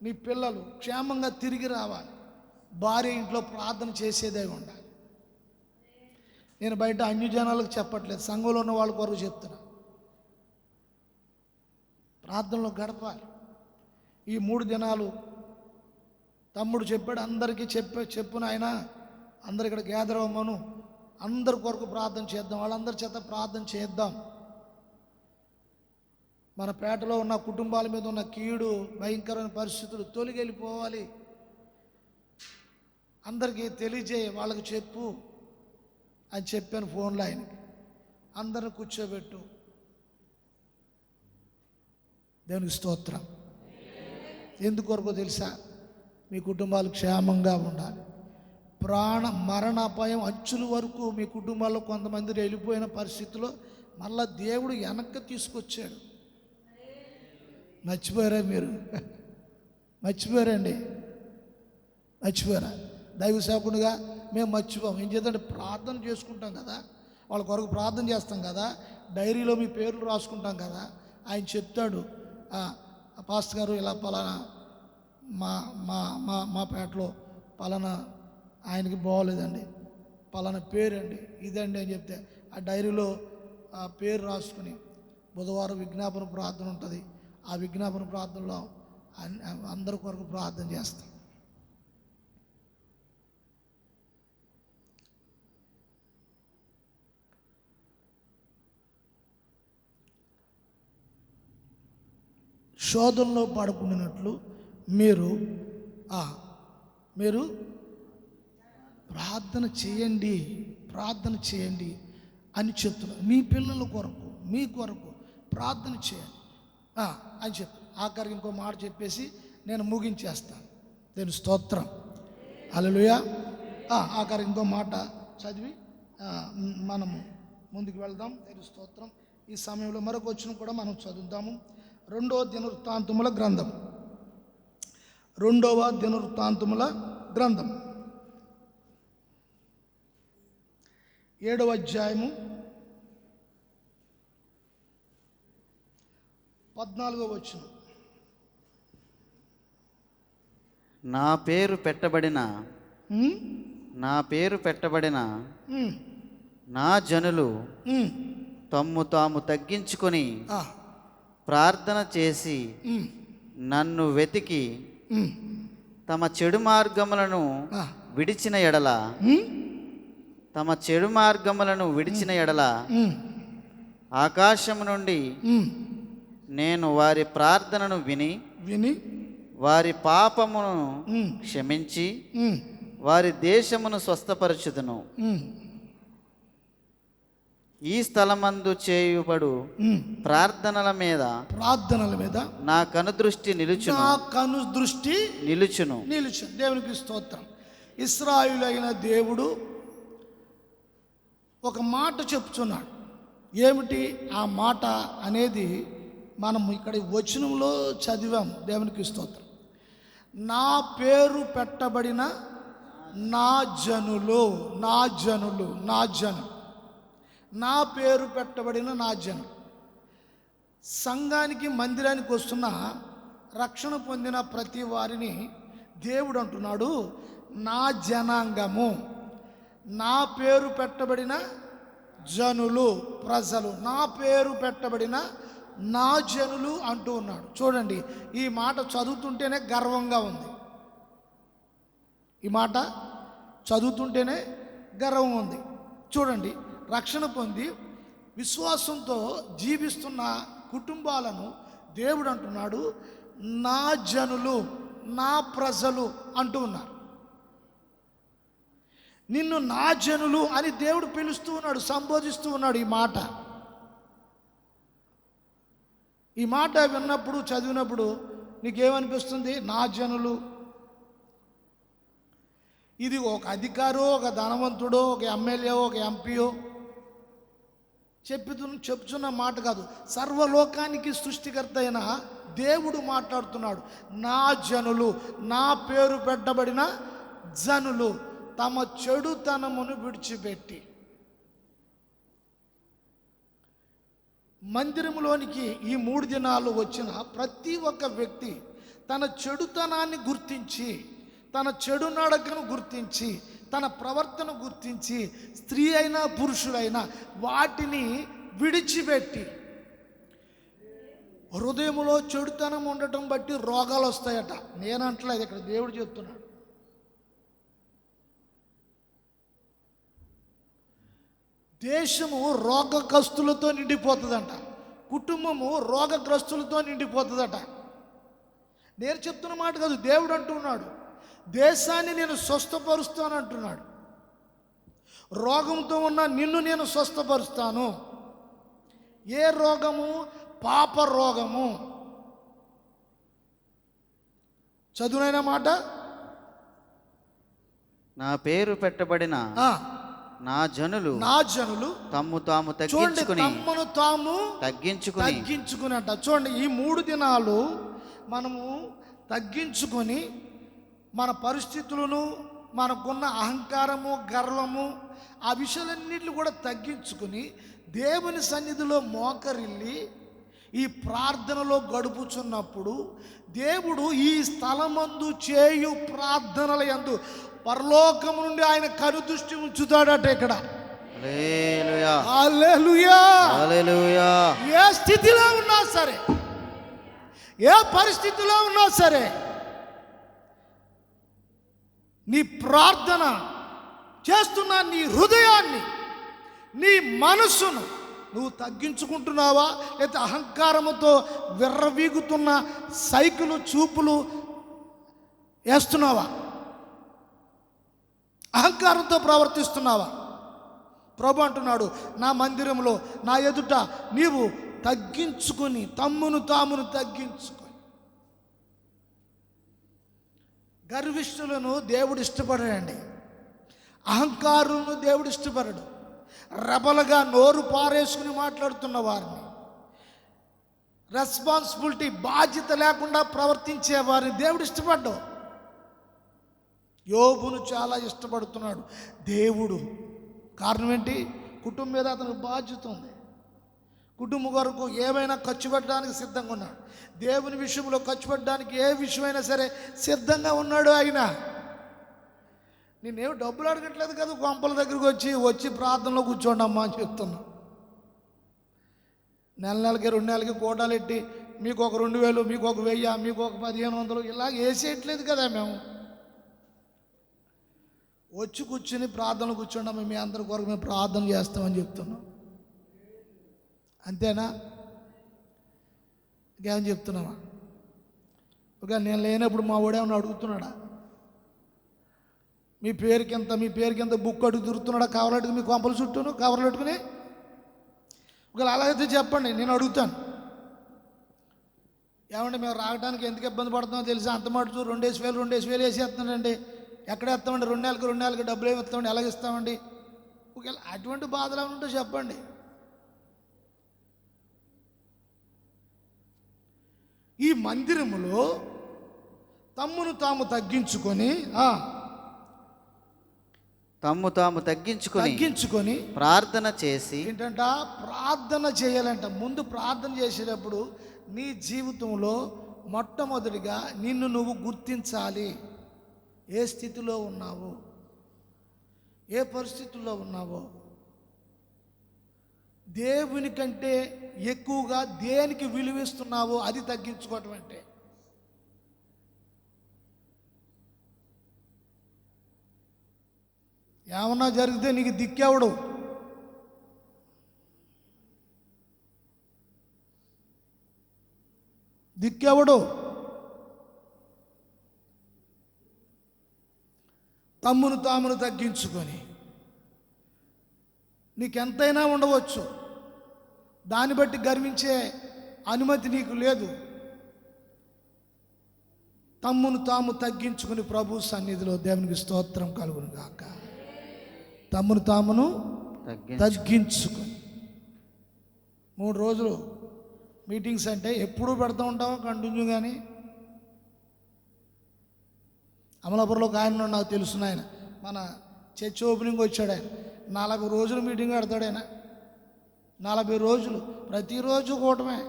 నీ పిల్లలు క్షేమంగా తిరిగి రావాలి. భార్య ఇంట్లో ప్రార్థన చేసేదే ఉండాలి. నేను బయట అన్య జనాలకు చెప్పట్లేదు, సంఘంలో ఉన్న వాళ్ళ కొరకు చెప్తున్నా. ప్రార్థనలో గడపాలి. ఈ 3 దినాలు తమ్ముడు చెప్పాడు, అందరికీ చెప్పున ఆయన అందరు ఇక్కడ గ్యాదర్ అవ్వమను, అందరి కొరకు ప్రార్థన చేద్దాం, వాళ్ళందరి చేత ప్రార్థన చేద్దాం. మన పేటలో ఉన్న కుటుంబాల మీద ఉన్న కీడు, భయంకరమైన పరిస్థితులు తొలగిపోవాలి. అందరికీ తెలియజేయ, వాళ్ళకి చెప్పు అని చెప్పాను ఫోన్లో ఆయనకి. అందరిని కూర్చోబెట్టు. దేవునికి స్తోత్రం. ఎందుకొరకు తెలుసా? మీ కుటుంబాలు క్షేమంగా ఉండాలి. మరణాపాయం అంచుల వరకు మీ కుటుంబాల్లో కొంతమంది వెళ్ళిపోయిన పరిస్థితిలో మళ్ళా దేవుడు వెనక్కి తీసుకొచ్చాడు. మర్చిపోయారా మీరు? మర్చిపోయారండి? మర్చిపోయారా? దైవ సేవకునిగా మేము మర్చిపోం. ఏం చేద్దంటే ప్రార్థన చేసుకుంటాం కదా, వాళ్ళ కొరకు ప్రార్థన చేస్తాం కదా, డైరీలో మీ పేర్లు రాసుకుంటాం కదా. ఆయన చెప్తాడు, పాస్టర్ గారు ఇలా పలానా మా మా మా మా పేటలో పలానా ఆయనకి బాగోలేదండి, పలానా పేరండి ఇదండి అని చెప్తే ఆ డైరీలో ఆ పేరు రాసుకుని బుధవారం విజ్ఞాపన ప్రార్థన ఉంటుంది. ఆ విజ్ఞాపన ప్రార్థనలో అందరి కొరకు ప్రార్థన చేస్తాం. శోధనలో పడుకున్నట్లు మీరు ప్రార్థన చేయండి, ప్రార్థన చేయండి అని చెప్తున్నారు. మీ పిల్లల కొరకు, మీ కొరకు ప్రార్థన చేయండి అని చెప్తాను. ఆఖరికి ఇంకో మాట చెప్పేసి నేను ముగించేస్తాను. నేను స్తోత్రం. హల్లెలూయా. ఆఖరికి ఇంకో మాట చదివి మనము ముందుకు వెళ్దాం. నేను స్తోత్రం. ఈ సమయంలో మరొక వచనం కూడా మనం చదువుదాము. 2వ దినవృత్తాంతముల గ్రంథం, 2వ దినవృత్తాంతముల గ్రంథం 7వ అధ్యాయము 14వ వచనం. నా పేరు పెట్టబడిన నా జనులు తమ్ము తాము తగ్గించుకొని ప్రార్థన చేసి నన్ను వెతికి తమ చెడు మార్గములను విడిచిన ఎడల ఆకాశము నుండి నేను వారి ప్రార్థనను విని వారి పాపమును క్షమించి వారి దేశమును స్వస్థపరచుదును. ఈ స్థలమందు చేయుబడు ప్రార్థనల మీద నా కనుదృష్టి నిలుచును. దేవునికి స్తోత్రం. ఇశ్రాయేలైన దేవుడు ఒక మాట చెప్తున్నాడు. ఏమిటి ఆ మాట అనేది మనం ఇక్కడ వచనంలో చదివాం. దేవునికి స్తోత్రం. నా పేరు పెట్టబడిన నా జనులు, నా పేరు పెట్టబడిన నా జనులు. సంఘానికి, మందిరానికి వస్తున్న రక్షణ పొందిన ప్రతి వారిని దేవుడు అంటున్నాడు నా జనాంగము, నా పేరు పెట్టబడిన జనులు, ప్రజలు, నా పేరు పెట్టబడిన నా జనులు అంటూ ఉన్నాడు. చూడండి, ఈ మాట చదువుతుంటేనే గర్వంగా ఉంది. ఈ మాట చదువుతుంటేనే గర్వం ఉంది. చూడండి, రక్షణ పొంది విశ్వాసంతో జీవిస్తున్న కుటుంబాలను దేవుడు అంటున్నాడు నా జనులు, నా ప్రజలు అంటూ ఉన్నారు. నిన్ను నా జనులు అని దేవుడు పిలుస్తూ ఉన్నాడు, సంబోధిస్తూ ఉన్నాడు. ఈ మాట విన్నప్పుడు, చదివినప్పుడు నీకేమనిపిస్తుంది? నా జనులు, ఇది ఒక అధికారో, ఒక ధనవంతుడో, ఒక ఎమ్మెల్యే, ఒక ఎంపీయో చెప్తున్న మాట కాదు. సర్వలోకానికి సృష్టికర్త అయిన దేవుడు మాట్లాడుతున్నాడు. నా జనులు, నా పేరు పెట్టబడిన జనులు తమ చెడుతనమును విడిచిపెట్టి మందిరంలోనికి ఈ 3 దినాలు వచ్చిన ప్రతి ఒక్క వ్యక్తి తన చెడుతనాన్ని గుర్తించి, తన చెడు నడకను గుర్తించి, తన ప్రవర్తన గుర్తించి స్త్రీ అయినా పురుషుడైనా వాటిని విడిచిపెట్టి, హృదయంలో చెడుతనం ఉండటం బట్టి రోగాలు వస్తాయట. నేనంటలేదు, ఇక్కడ దేవుడు చెప్తున్నాడు. దేశము రోగగ్రస్తులతో నిండిపోతుందంట, కుటుంబము రోగగ్రస్తులతో నిండిపోతుందట. నేను చెప్తున్న మాట కాదు, దేవుడు అంటున్నాడు. దేశాన్ని నేను స్వస్థపరుస్తాను అంటున్నాడు. రోగంతో ఉన్న నిన్ను నేను స్వస్థపరుస్తాను. ఏ రోగము? పాప రోగము. చదువునైన మాట. నా పేరు పెట్టబడిన నా జనులు తమ్ము తాము తగ్గించుకుని, తమ్మును తాము తగ్గించుకుని అంట. చూడండి, ఈ 3 దినాలు మనము తగ్గించుకొని మన పరిస్థితులను, మనకున్న అహంకారము, గర్వము, ఆ విషయాలన్నింటినీ కూడా తగ్గించుకుని దేవుని సన్నిధిలో మోకరిల్లి ఈ ప్రార్థనలో గడుపుచున్నప్పుడు దేవుడు ఈ స్థలమందు చేయు ప్రార్థనల యందు పరలోకము నుండి ఆయన కనుదృష్టి ఉంచుతాడట. ఇక్కడ హల్లెలూయా, హల్లెలూయా, హల్లెలూయా. ఏ స్థితిలో ఉన్నా సరే, ఏ పరిస్థితిలో ఉన్నా సరే, నీ ప్రార్థన చేస్తున్న నీ హృదయాన్ని, నీ మనస్సును నువ్వు తగ్గించుకుంటున్నావా, లేకపోతే అహంకారముతో విర్రవీగుతున్న సైకిలు చూపులు వేస్తున్నావా? అహంకారంతో ప్రవర్తిస్తున్నావా? ప్రభు అంటున్నాడు, నా మందిరంలో నా ఎదుట నీవు తగ్గించుకొని, తమ్మును తామును తగ్గించుకొని. గర్విష్ఠులను దేవుడు ఇష్టపడడండి, అహంకారులను దేవుడు ఇష్టపడడు. రెబలుగా నోరు పారేసుకుని మాట్లాడుతున్న వారిని, రెస్పాన్సిబిలిటీ, బాధ్యత లేకుండా ప్రవర్తించే వారిని దేవుడు ఇష్టపడ్డాడు. యోబును చాలా ఇష్టపడుతున్నాడు దేవుడు. కారణం ఏంటి? కుటుంబం మీద అతనికి బాధ్యత ఉంది. కుటుంబం కొరకు ఏమైనా ఖర్చు పెట్టడానికి సిద్ధంగా ఉన్నాడు. దేవుని విషయంలో ఖర్చు పెట్టడానికి ఏ విషయమైనా సరే సిద్ధంగా ఉన్నాడు. ఆయన నేనేమి డబ్బులు అడగట్లేదు కదా, గొంపల దగ్గరికి వచ్చి ప్రార్థనలో కూర్చోండి అమ్మా అని చెప్తున్నా. నెలకి 2 నెలలకి కోటాలు ఎట్టి మీకు ఒక 2000, మీకు ఒక 1000, మీకు ఒక 1500 ఇలాగ వేసేయట్లేదు కదా. మేము వచ్చి కూర్చుని ప్రార్థనలు కూర్చోండి, మీ అందరి కొరకు మేము ప్రార్థన చేస్తామని చెప్తున్నాం. అంతేనా? ఇంకేమని చెప్తున్నామా? ఒక నేను లేనప్పుడు మా వాడేమన్నా అడుగుతున్నాడా? మీ పేరుకింత బుక్ అడుగు తిరుగుతున్నాడా? కవర్లు అడుగు, మీ కొంపలు చుట్టూను కవర్లు పెట్టుకుని. ఒకవేళ అలాగైతే చెప్పండి, నేను అడుగుతాను. ఏమంటే మేము రావడానికి ఎందుకు ఇబ్బంది పడుతున్నామో తెలుసా? అంత మాట 2000 వేసేస్తున్నాడండి. ఎక్కడ ఇస్తామండి? 2 నెలలకు డబ్బులు ఏమి ఇస్తామండి? ఎలాగ ఇస్తామండి? ఒకవేళ అటువంటి బాధలు ఏమైనా ఉంటే చెప్పండి. ఈ మందిరములో తమ్మును తాము తగ్గించుకొని తగ్గించుకొని ప్రార్థన చేసి, ఏంటంట? ప్రార్థన చేయాలంట. ముందు ప్రార్థన చేసేటప్పుడు నీ జీవితంలో మొట్టమొదటిగా నిన్ను నువ్వు గుర్తించాలి. ఏ స్థితిలో ఉన్నావో, ఏ పరిస్థితుల్లో ఉన్నావో, దేవుని కంటే ఎక్కువగా దేనికి విలువిస్తున్నావో అది తగ్గించుకోవటం అంటే. ఏమన్నా జరిగితే నీకు దిక్కెవడు? తమ్మును తామును తగ్గించుకొని, నీకెంతైనా ఉండవచ్చు, దాన్ని బట్టి గర్వించే అనుమతి నీకు లేదు. తమ్మును తాము తగ్గించుకుని ప్రభు సన్నిధిలో దేవునికి స్తోత్రం కలుగును గాక. తమ్మును తామును తగ్గించుకొని 3 రోజులు మీటింగ్స్ అంటే ఎప్పుడూ పెడతా ఉంటాం కంటిన్యూ. కానీ అమలాపురంలో ఒక ఆయన నాకు తెలుసు, ఆయన మన చర్చ్ ఓపెనింగ్ వచ్చాడు. ఆయన 40 రోజులు మీటింగ్ పెడతాడు. ఆయన 40 రోజులు, ప్రతిరోజు కూటమే.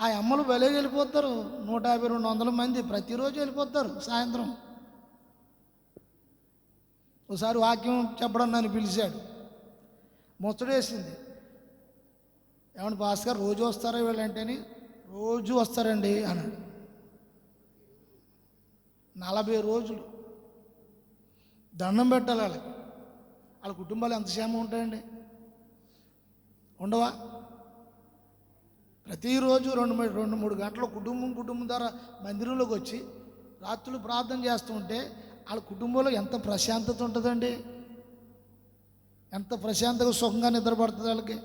ఆ అమ్మలు భలే వెళ్ళిపోతారు, 150-200 మంది ప్రతిరోజు వెళ్ళిపోతారు. సాయంత్రం ఒకసారి వాక్యం చెప్పడం నన్ను పిలిచాడు, ముచ్చటేసింది. ఏమన్నా పాస్ గారు రోజు వస్తారా వీళ్ళంటేని? రోజు వస్తారండి అన్నాడు. 40 రోజులు దండం పెట్టాలి వాళ్ళకి. వాళ్ళ కుటుంబాలు ఎంత క్షేమం ఉంటాయండి? ఉండవా? ప్రతిరోజు 2-3 గంటలు కుటుంబం ద్వారా మందిరంలోకి వచ్చి రాత్రులు ప్రార్థన చేస్తూ ఉంటే వాళ్ళ కుటుంబంలో ఎంత ప్రశాంతత ఉంటుందండి, ఎంత ప్రశాంతంగా సుఖంగా నిద్రపడుతుంది వాళ్ళకి.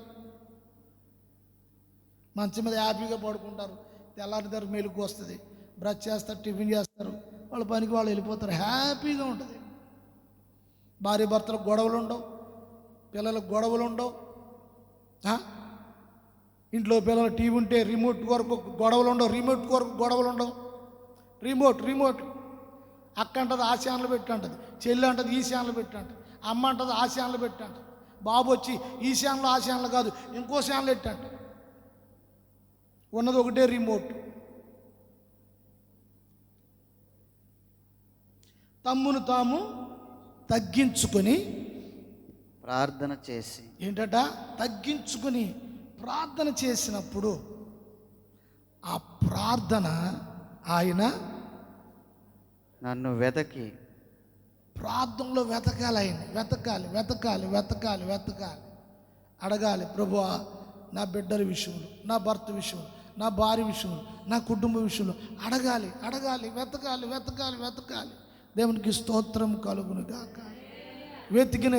మంచం మీద హ్యాపీగా పడుకుంటారు, తెల్లారిదారు మెలుగు వస్తుంది, బ్రష్ చేస్తారు, టిఫిన్ చేస్తారు, వాళ్ళ పనికి వాళ్ళు వెళ్ళిపోతారు, హ్యాపీగా ఉంటుంది. భార్య భర్తలకు గొడవలు ఉండవు, పిల్లలకు గొడవలు ఉండవు. ఇంట్లో పిల్లలు టీవీ ఉంటే రిమోట్ వరకు గొడవలు ఉండవు, రిమోట్ వరకు గొడవలు ఉండవు. రిమోట్ అక్క అంటది ఆ ఛానల్ పెట్టి అంటది, చెల్లి అంటది ఈ ఛానల్ పెట్టి అంటది, అమ్మ అంటది ఆ ఛానల్ పెట్టి అంటది, బాబు వచ్చి ఈ ఛానల్ ఆ ఛానల్ కాదు ఇంకో ఛానల్ పెట్టి అంట. ఉన్నది ఒకటే రిమోట్. తమ్మును తాము తగ్గించుకొని ప్రార్థన చేసి, ఏంటట? తగ్గించుకుని ప్రార్థన చేసినప్పుడు ఆ ప్రార్థన ఆయన నన్ను వెతకి, ప్రార్థనలో వెతకాలి, ఆయన వెతకాలి, అడగాలి. ప్రభువా, నా బిడ్డల విషయంలో, నా భర్త విషయంలో, నా భార్య విషయంలో, నా కుటుంబ విషయంలో అడగాలి, వెతకాలి. దేవునికి స్తోత్రం కలుగును గాక. వెతికిన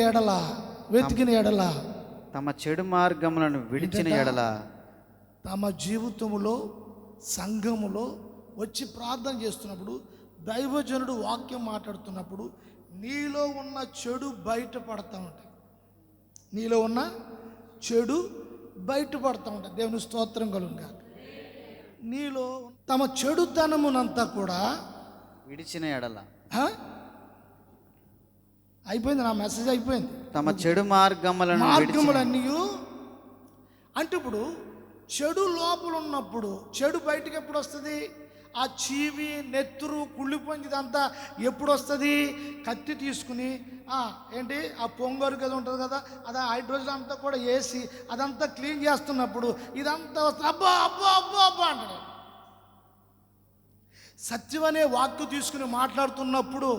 ఎడల తమ చెడు మార్గములను విడిచిన ఎడల, తమ జీవితంలో సంఘములో వచ్చి ప్రార్థన చేస్తున్నప్పుడు, దైవజనుడు వాక్యం మాట్లాడుతున్నప్పుడు నీలో ఉన్న చెడు బయటపడతా ఉంటాయి. నీలో ఉన్న చెడు బయటపడతా ఉంటాయి. దేవుని స్తోత్రం కలుగును గాక. నీలో తమ చెడుతనమునంతా కూడా విడిచిన ఎడల, అయిపోయింది, నా మెసేజ్ అయిపోయింది. తమ చెడు మార్గములన్నీ అంటే ఇప్పుడు చెడు లోపల ఉన్నప్పుడు చెడు బయటకు ఎప్పుడు వస్తుంది? ఆ చీవి నెత్తురు కుళ్ళిపోయిందంతా ఎప్పుడు వస్తుంది? కత్తి తీసుకుని ఏంటి ఆ పొంగరు కదా ఉంటుంది కదా, అది హైడ్రోజన్ అంతా కూడా వేసి అదంతా క్లీన్ చేస్తున్నప్పుడు ఇదంతా వస్తుంది. అబ్బా అంటాడు. సత్యం అనే వాక్కు తీసుకుని మాట్లాడుతున్నప్పుడు,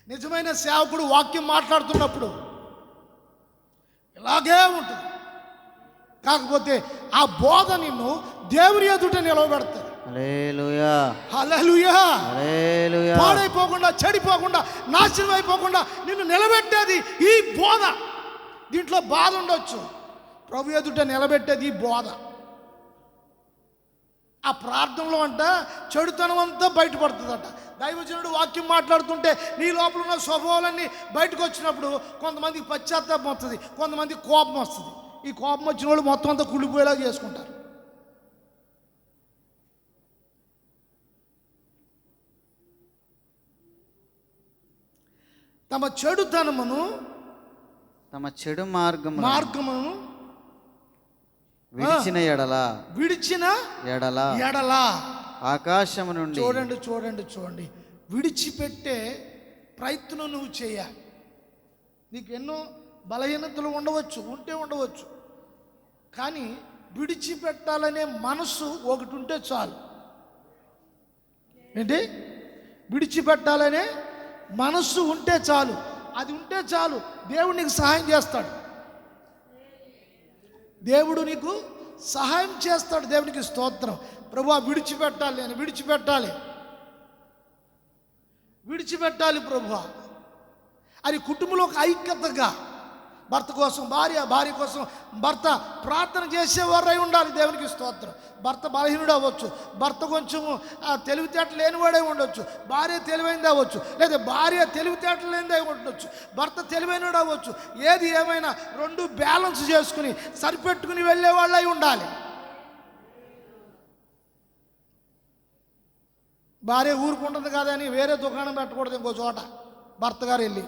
నిజమైన సేవకుడు వాక్యం మాట్లాడుతున్నప్పుడు ఇలాగే ఉంటుంది. కాకపోతే ఆ బోధ నిన్ను దేవుని ఎదుట నిలవబెడతాడు. హల్లెలూయా. పాడైపోకుండా, చెడిపోకుండా, నాశనం అయిపోకుండా నిన్ను నిలబెట్టేది ఈ బోధ. దీంట్లో బాధ ఉండొచ్చు, ప్రభు ఎదుట నిలబెట్టేది ఈ బోధ. ఆ ప్రార్థనలో అంట చెడుతనం అంతా బయటపడుతుందట. దైవజనుడు వాక్యం మాట్లాడుతుంటే నీ లోపల ఉన్న స్వభావాలన్నీ బయటకు వచ్చినప్పుడు కొంతమందికి పశ్చాత్తాపం వస్తుంది, కొంతమందికి కోపం వస్తుంది. ఈ కోపం వచ్చిన వాళ్ళు మొత్తం అంతా కుళ్ళిపోయేలా చేసుకుంటారు. తమ చెడుతనమును, తమ చెడు మార్గమును విడిచిన ఎడల ఆకాశము నుండి, చూడండి, విడిచిపెట్టే ప్రయత్నం నువ్వు చేయాలి. నీకు ఎన్నో బలహీనతలు ఉండవచ్చు, కానీ విడిచిపెట్టాలనే మనసు ఒకటి ఉంటే చాలు. ఏంటి? విడిచిపెట్టాలనే మనస్సు ఉంటే చాలు. అది ఉంటే చాలు, దేవుడు నీకు సహాయం చేస్తాడు. దేవుడు నీకు సహాయం చేస్తాడు. దేవునికి స్తోత్రం. ప్రభువా, విడిచిపెట్టాలి ప్రభువా అది కుటుంబంలో ఒక ఐక్యతగా, భర్త కోసం భార్య కోసం భర్త ప్రార్థన చేసేవారై ఉండాలి. దేవునికి స్తోత్రం. భర్త బలహీనుడు అవ్వచ్చు, భర్త కొంచెం తెలివితేటలు లేనివాడే ఉండొచ్చు, భార్య తెలివైనది అవ్వచ్చు, లేదా భార్య తెలివితేటలు లేనిదే ఉండొచ్చు, భర్త తెలివైనడు అవ్వచ్చు. ఏది ఏమైనా రెండు బ్యాలెన్స్ చేసుకుని సరిపెట్టుకుని వెళ్ళే వాళ్ళై ఉండాలి. భార్య ఊరుకుంటుంది కాదని వేరే దుకాణం పెట్టకూడదు ఇంకో చోట. భర్త గారు వెళ్ళి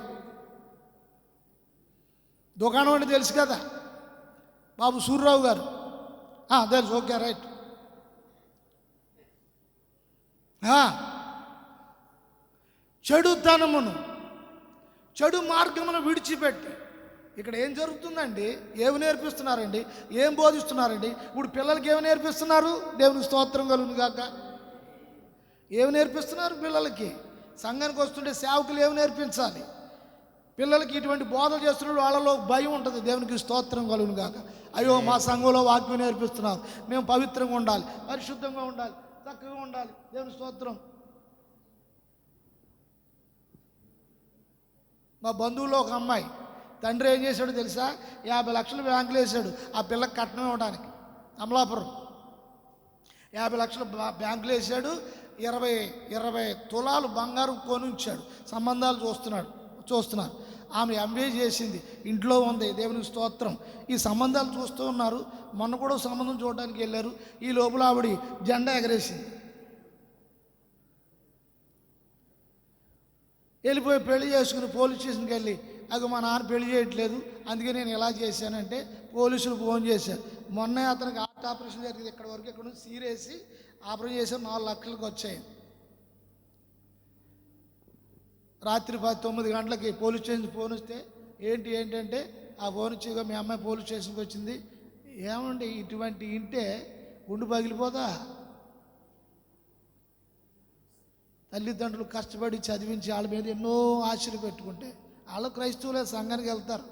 దుకాణం అంటే తెలుసు కదా, బాబు సూర్యరావు గారు తెలుసు, ఓకే రైట్. చెడుతనమును, చెడు మార్గమును విడిచిపెట్టి. ఇక్కడ ఏం జరుగుతుందండి? ఏమి నేర్పిస్తున్నారండి? ఏం బోధిస్తున్నారండి? ఇప్పుడు పిల్లలకి ఏమి నేర్పిస్తున్నారు? దేవునికి స్తోత్రం కలుగును గాక. ఏమి నేర్పిస్తున్నారు పిల్లలకి? సంఘానికి వస్తుంటే సేవకులు ఏమి నేర్పించాలి? పిల్లలకి ఇటువంటి బోధలు చేస్తున్నప్పుడు వాళ్ళలో భయం ఉంటుంది. దేవునికి స్తోత్రం కలుగును గాక. అయ్యో, మా సంఘంలో వాక్యం నేర్పిస్తున్నారు, మేము పవిత్రంగా ఉండాలి, పరిశుద్ధంగా ఉండాలి, చక్కగా ఉండాలి. దేవుని స్తోత్రం. మా బంధువుల్లో ఒక అమ్మాయి తండ్రి ఏం చేశాడో తెలుసా? 50 లక్షలు బ్యాంకులో వేసాడు ఆ పిల్లకి కట్నం ఇవ్వడానికి. అమలాపురం 50 లక్షలు బ్యాంకులో వేసాడు. 20 తులాలు బంగారం కొనుంచాడు. సంబంధాలు చూస్తున్నారు. ఆమె ఎంబీఏ చేసింది, ఇంట్లో ఉంది. దేవునికి స్తోత్రం. ఈ సంబంధాలు చూస్తూ ఉన్నారు. మొన్న కూడా సంబంధం చూడడానికి వెళ్ళారు. ఈ లోపల ఆవిడ జెండా ఎగరేసింది. వెళ్ళిపోయి పెళ్లి చేసుకుని పోలీస్ స్టేషన్కి వెళ్ళి, అది మా నాన్న పెళ్లి చేయట్లేదు, అందుకే నేను ఎలా చేశానంటే పోలీసులు ఫోన్ చేశారు. మొన్నే అతనికి హార్ట్ ఆపరేషన్ జరిగింది, ఇక్కడ వరకు ఇక్కడ నుంచి సీరేసి ఆపరేషన్ చేశారు. 4 లక్షలకు వచ్చాయి. రాత్రి 9 గంటలకి పోలీస్ స్టేషన్ ఫోన్ వస్తే ఏంటంటే ఆ ఫోన్ ఇచ్చిగా మీ అమ్మాయి పోలీస్ స్టేషన్కి వచ్చింది. ఏమండి, ఇటువంటి ఇంటే గుండు పగిలిపోదా? తల్లిదండ్రులు కష్టపడి చదివించి వాళ్ళ మీద ఎన్నో ఆశలు పెట్టుకుంటే వాళ్ళు క్రైస్తవులే, సంఘానికి వెళ్తారు.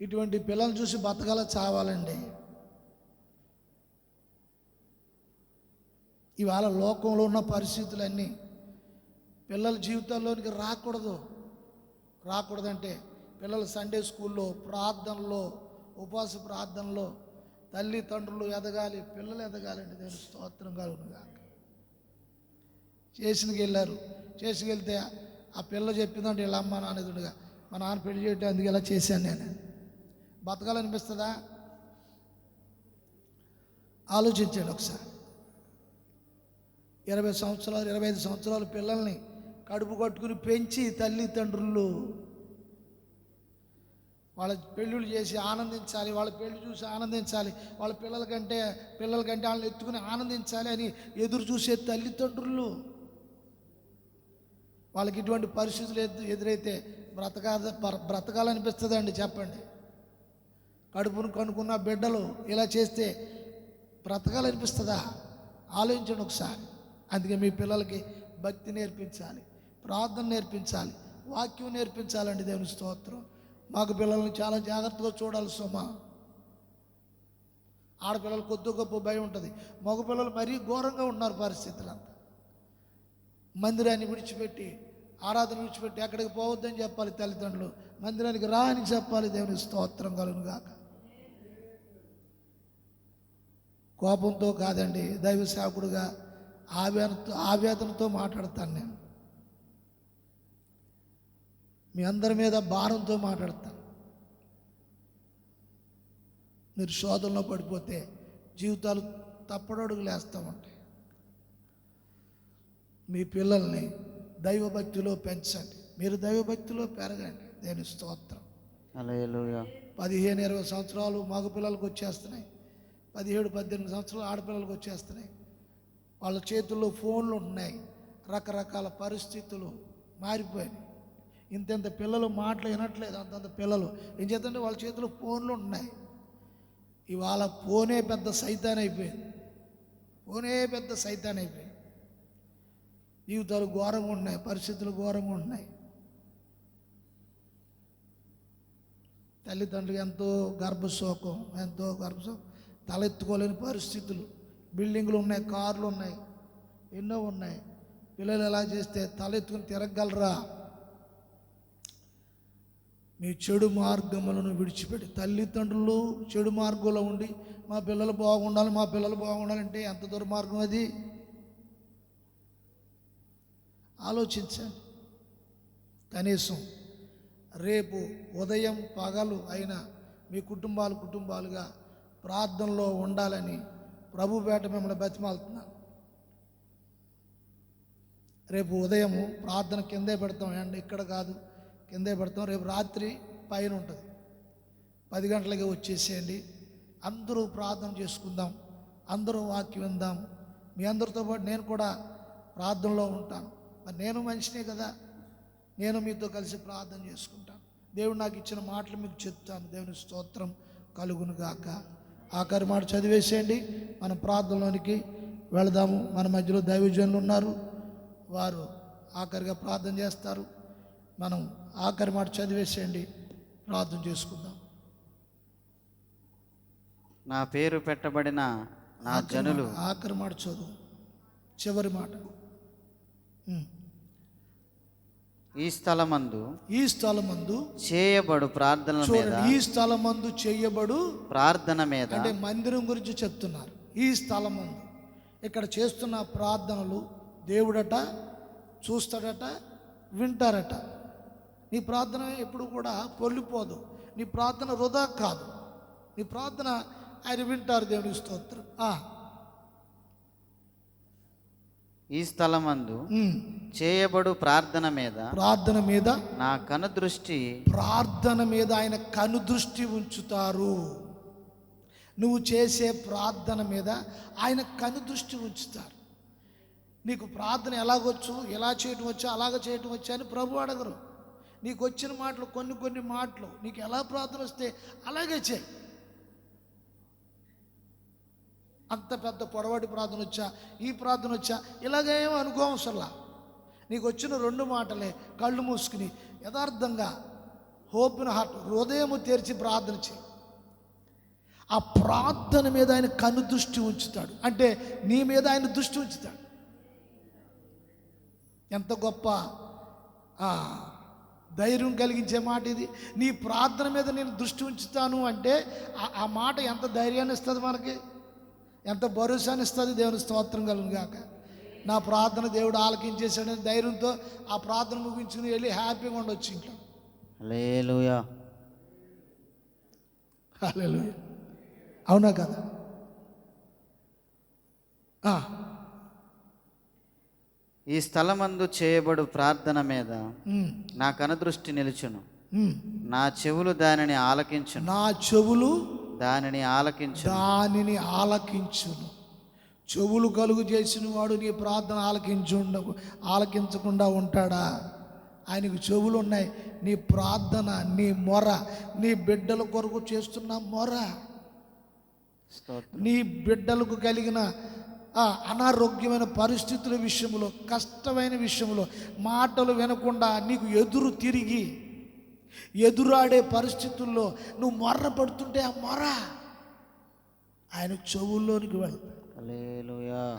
ఇటువంటి పిల్లలు చూసి బతకాల చావాలండి. ఇవాళ లోకంలో ఉన్న పరిస్థితులన్నీ పిల్లల జీవితాల్లోనికి రాకూడదంటే పిల్లలు సండే స్కూల్లో, ప్రార్థనలో, ఉపవాస ప్రార్థనలో తల్లిదండ్రులు ఎదగాలి, పిల్లలు ఎదగాలండి. దేవుని స్తోత్రం కలుగునుగా. స్టేషన్కి వెళ్తే ఆ పిల్ల చెప్పిందంటే ఇలా అమ్మ నాన్నదుడుగా, మా నాన్న పెళ్లి చేయటం అందుకు ఇలా చేశాను నేను. బతకాలనిపిస్తుందా? ఆలోచించండి ఒకసారి. 20 సంవత్సరాలు 25 సంవత్సరాలు పిల్లల్ని కడుపు కట్టుకుని పెంచి తల్లిదండ్రులు వాళ్ళ పెళ్ళిళ్ళు చేసి ఆనందించాలి, వాళ్ళ పెళ్ళి చూసి ఆనందించాలి, వాళ్ళ పిల్లలకంటే వాళ్ళని ఎత్తుకుని ఆనందించాలి అని ఎదురు చూసే తల్లిదండ్రులు. వాళ్ళకి ఇటువంటి పరిస్థితులు ఎదురైతే బ్రతకాలనిపిస్తుందండి? చెప్పండి. కడుపును కనుక్కున్న బిడ్డలు ఇలా చేస్తే బ్రతకాలనిపిస్తుందా? ఆలోచించండి ఒకసారి. అందుకే మీ పిల్లలకి భక్తి నేర్పించాలి, ప్రార్థన నేర్పించాలి, వాక్యం నేర్పించాలండి. దేవుని స్తోత్రం. మాకు పిల్లల్ని చాలా జాగ్రత్తగా చూడాలి సుమా. ఆడపిల్లలు కొద్ది గొప్ప భయం ఉంటుంది, మగపిల్లలు మరీ ఘోరంగా ఉన్నారు పరిస్థితులంతా. మందిరాన్ని విడిచిపెట్టి, ఆరాధన విడిచిపెట్టి ఎక్కడికి పోవద్దని చెప్పాలి తల్లిదండ్రులు. మందిరానికి రా అని చెప్పాలి. దేవుని స్తోత్రం కలుగునుగాక. కోపంతో కాదండి, దైవ సేవకుడుగా ఆవేదనతో మాట్లాడతాను నేను. మీ అందరి మీద భారంతో మాట్లాడతాను. మీరు శోధనలో పడిపోతే జీవితాలు తప్పడడుగులు వేస్తూ ఉంటాయి. మీ పిల్లల్ని దైవభక్తిలో పెంచండి, మీరు దైవభక్తిలో పెరగండి. దేవుని స్తోత్రం. హల్లెలూయా. 15-20 సంవత్సరాలు మగ పిల్లలకు వచ్చేస్తున్నాయి, 17-18 సంవత్సరాలు ఆడపిల్లలకు వచ్చేస్తున్నాయి. వాళ్ళ చేతుల్లో ఫోన్లు ఉన్నాయి, రకరకాల పరిస్థితులు మారిపోయాయి. ఇంత పిల్లలు మాటలు వినట్లేదు, అంతంత పిల్లలు ఏం చేద్దంటే వాళ్ళ చేతిలో ఫోన్లు ఉన్నాయి. ఇవాళ ఫోనే పెద్ద సైతాన్ అయిపోయింది. జీవితాలు ఘోరంగా ఉన్నాయి, పరిస్థితులు ఘోరంగా ఉన్నాయి. తల్లిదండ్రులు ఎంతో గర్భశోకం, తలెత్తుకోలేని పరిస్థితులు. బిల్డింగ్లు ఉన్నాయి, కార్లు ఉన్నాయి, ఎన్నో ఉన్నాయి. పిల్లలు ఎలా చేస్తే తలెత్తుకుని తిరగలరా? మీ చెడు మార్గములను విడిచిపెట్టి, తల్లిదండ్రులు చెడు మార్గంలో ఉండి మా పిల్లలు బాగుండాలంటే ఎంత దుర్మార్గం అది? ఆలోచించండి. కనీసం రేపు ఉదయం పగలు అయినా మీ కుటుంబాలుగా ప్రార్థనలో ఉండాలని ప్రభుపేట మిమ్మల్ని బతిమాలుతున్నాను. రేపు ఉదయము ప్రార్థన కిందే పెడతాం అండి, ఇక్కడ కాదు, కిందే పెడతాం. రేపు రాత్రి పైన ఉంటుంది. 10 గంటలకే వచ్చేసేయండి. అందరూ ప్రార్థన చేసుకుందాం, అందరూ వాక్యం విందాం. మీ అందరితో పాటు నేను కూడా ప్రార్థనలో ఉంటాను. మరి నేను మనిషినే కదా, నేను మీతో కలిసి ప్రార్థన చేసుకుంటాను. దేవుడు నాకు ఇచ్చిన మాటలు మీకు చెప్తాను. దేవుని స్తోత్రం కలుగును గాక. ఆఖరి మాట చదివేసేయండి, మనం ప్రార్థనలోనికి వెళదాము. మన మధ్యలో దైవజనులు ఉన్నారు, వారు ఆఖరిగా ప్రార్థన చేస్తారు. మనం ఆఖరి మాట చదివేసేయండి, ప్రార్థన చేసుకుందాం. నా పేరు పెట్టబడిన నా జనులు. ఆఖరి మాట చదువు, చివరి మాట. ఈ స్థలమందు చేయబడు ప్రార్థనల మీద. ఈ స్థలమందు చేయబడు ప్రార్థన మీద అంటే మందిరం గురించి చెప్తున్నారు. ఈ స్థలమందు ఇక్కడ చేస్తున్న ప్రార్థనలు దేవుడట చూస్తాడట, వింటారట. నీ ప్రార్థన ఎప్పుడు కూడా పొల్లిపోదు, నీ ప్రార్థన వృధా కాదు, నీ ప్రార్థన ఆయన వింటారు. దేవుని స్తోత్రం. ఈ స్థలమందు చేయబడు ప్రార్థన మీద నా కనుదృష్టి. ప్రార్థన మీద ఆయన కనుదృష్టి ఉంచుతారు. నువ్వు చేసే ప్రార్థన మీద ఆయన కనుదృష్టి ఉంచుతారు. నీకు ప్రార్థన ఎలాగొచ్చు, ఎలా చేయటం వచ్చా, అలాగ చేయటం వచ్చా అని ప్రభు అడగరు. నీకు వచ్చిన మాటలు కొన్ని మాటలు నీకు ఎలా ప్రార్థన వస్తే అలాగే చేయి. అంత పెద్ద పొడవాటి ప్రార్థన వచ్చా, ఈ ప్రార్థన వచ్చా, ఇలాగేమో అనుకోవసరలా. నీకు వచ్చిన 2 మాటలే కళ్ళు మూసుకుని యథార్థంగా ఓపెన్ హార్ట్, హృదయము తెరిచి ప్రార్థన చేయి. ఆ ప్రార్థన మీద ఆయన కను దృష్టి ఉంచుతాడు. అంటే నీ మీద ఆయన దృష్టి ఉంచుతాడు. ఎంత గొప్ప ధైర్యం కలిగించే మాట ఇది. నీ ప్రార్థన మీద నేను దృష్టి ఉంచుతాను అంటే ఆ మాట ఎంత ధైర్యాన్ని ఇస్తుంది మనకి, ఎంత భరోసాని ఇస్తుంది. దేవుని స్తోత్రం కలుగును గాక. నా ప్రార్థన దేవుడు ఆలకించేశాడని ధైర్యంతో ఆ ప్రార్థన ముగించుకుని వెళ్ళి హ్యాపీగా ఉండొచ్చు ఇంట్లో. హల్లెలూయా, హల్లెలూయా. అవునా కదా? ఈ స్థలమందు చేయబడు ప్రార్థన మీద నా కనుదృష్టి నిలుచును. నా చెవులు దానిని ఆలకించును. నా చెవులు దానిని ఆలకించును. చెవులు కలుగు చేసిన వాడు నీ ప్రార్థన ఆలకించకుండా ఉంటాడా? ఆయనకు చెవులు ఉన్నాయి. నీ ప్రార్థన, నీ మొర, నీ బిడ్డల కొరకు చేస్తున్న మొర, నీ బిడ్డలకు కలిగిన అనారోగ్యమైన పరిస్థితుల విషయంలో, కష్టమైన విషయంలో మాటలు వినకుండా నీకు ఎదురు తిరిగి ఎదురాడే పరిస్థితుల్లో నువ్వు మొర్ర పడుతుంటే ఆ మొర ఆయన చెవుల్లోనికి వెళ్తుంది.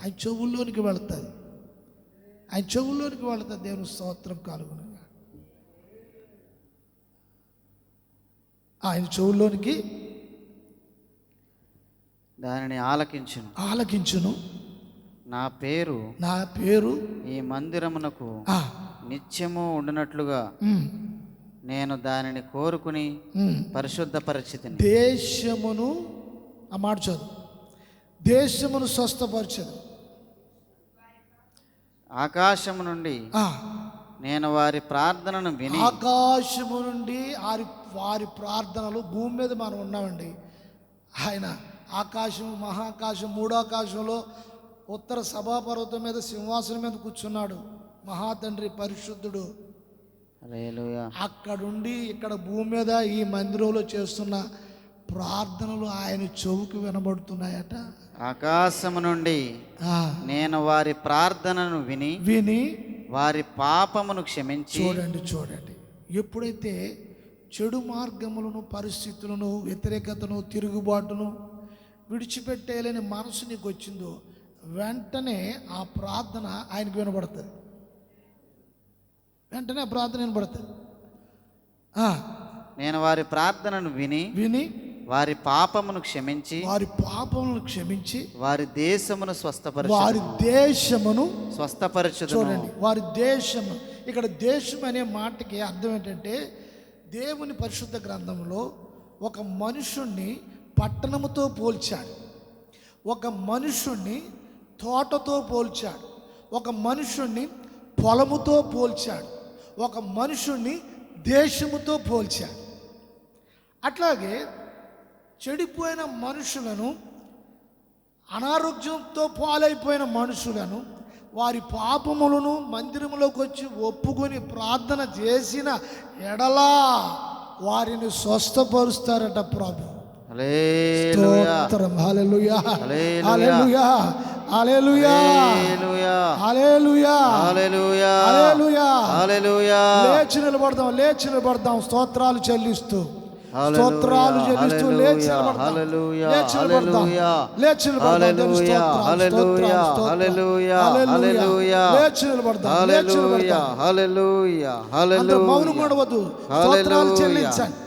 ఆయన చెవుల్లోనికి వెళ్తుంది. ఆయన చెవుల్లోనికి వెళ్తుంది. దేవుని స్తోత్రం కలుగును. ఆయన చెవుల్లోనికి దానిని ఆలకించును. నా పేరు ఈ మందిరమునకు నిత్యము ఉండినట్లుగా నేను దానిని కోరుకుని పరిశుద్ధపరిచితిని. దేశమును, ఆ మాట చదువు, దేశమును స్వస్థపరచదు. ఆకాశము నుండి నేను వారి ప్రార్థనను విని. ఆకాశము నుండి వారి ప్రార్థనలు. భూమి మీద మనం ఉన్నామండి. ఆయన ఆకాశం, మహాకాశం, 3వ ఆకాశంలో ఉత్తర సభాపర్వతం మీద సింహాసనం మీద కూర్చున్నాడు మహాతండ్రి పరిశుద్ధుడు. అక్కడుండి ఇక్కడ భూమి మీద ఈ మందిరంలో చేస్తున్న ప్రార్థనలు ఆయన చెవుకు వినబడుతున్నాయట. ఆకాశము నుండి నేను వారి ప్రార్థనను విని వారి పాపమును క్షమించి. చూడండి, ఎప్పుడైతే చెడు మార్గములను, పరిస్థితులను, వ్యతిరేకతను, తిరుగుబాటును విడిచిపెట్టేయాలని మనసు నీకు వచ్చిందో వెంటనే ఆ ప్రార్థన ఆయనకు వినబడుతుంది. వెంటనే ఆ ప్రార్థన వినబడుతుంది. నేను వారి ప్రార్థనను విని వారి పాపమును క్షమించి వారి దేశమును స్వస్థపరచుదును. చూడండి, వారి దేశము. ఇక్కడ దేశం అనే మాటకి అర్థం ఏంటంటే, దేవుని పరిశుద్ధ గ్రంథంలో ఒక మనుషుణ్ణి పట్టణముతో పోల్చాడు, ఒక మనుషుణ్ణి తోటతో పోల్చాడు, ఒక మనుషుణ్ణి పొలముతో పోల్చాడు, ఒక మనుషుణ్ణి దేశముతో పోల్చాడు. అట్లాగే చెడిపోయిన మనుషులను అనారోగ్యంతో పాలైపోయిన మనుషులను వారి పాపములను మందిరములోకి వచ్చి ఒప్పుకొని ప్రార్థన చేసిన ఎడలా వారిని స్వస్థపరుస్తారట ప్రభు. హల్లెలూయా స్తోత్రం. హల్లెలూయా హల్లెలూయా హల్లెలూయా హల్లెలూయా హల్లెలూయా హల్లెలూయా హల్లెలూయా హల్లెలూయా. హల్లెలూయా లేచి నిలబడదాం స్తోత్రాలు చెల్లిస్తూ హల్లెలూయా స్తోత్రాలు చెల్లిస్తూ లేచి నిలబడదాం హల్లెలూయా లేచి నిలబడదాం హల్లెలూయా లేచి నిలబడదాం దేవుని హల్లెలూయా స్తోత్రాలు, హల్లెలూయా స్తోత్రాలు, హల్లెలూయా హల్లెలూయా. హల్లెలూయా లేచి నిలబడదాం లేచి హల్లెలూయా నిలబడదాం. హల్లెలూయా అందరూ మౌనం హల్లెలూయా ఉండవద్దు, స్తోత్రాలు హల్లెలూయా చెల్లించండి.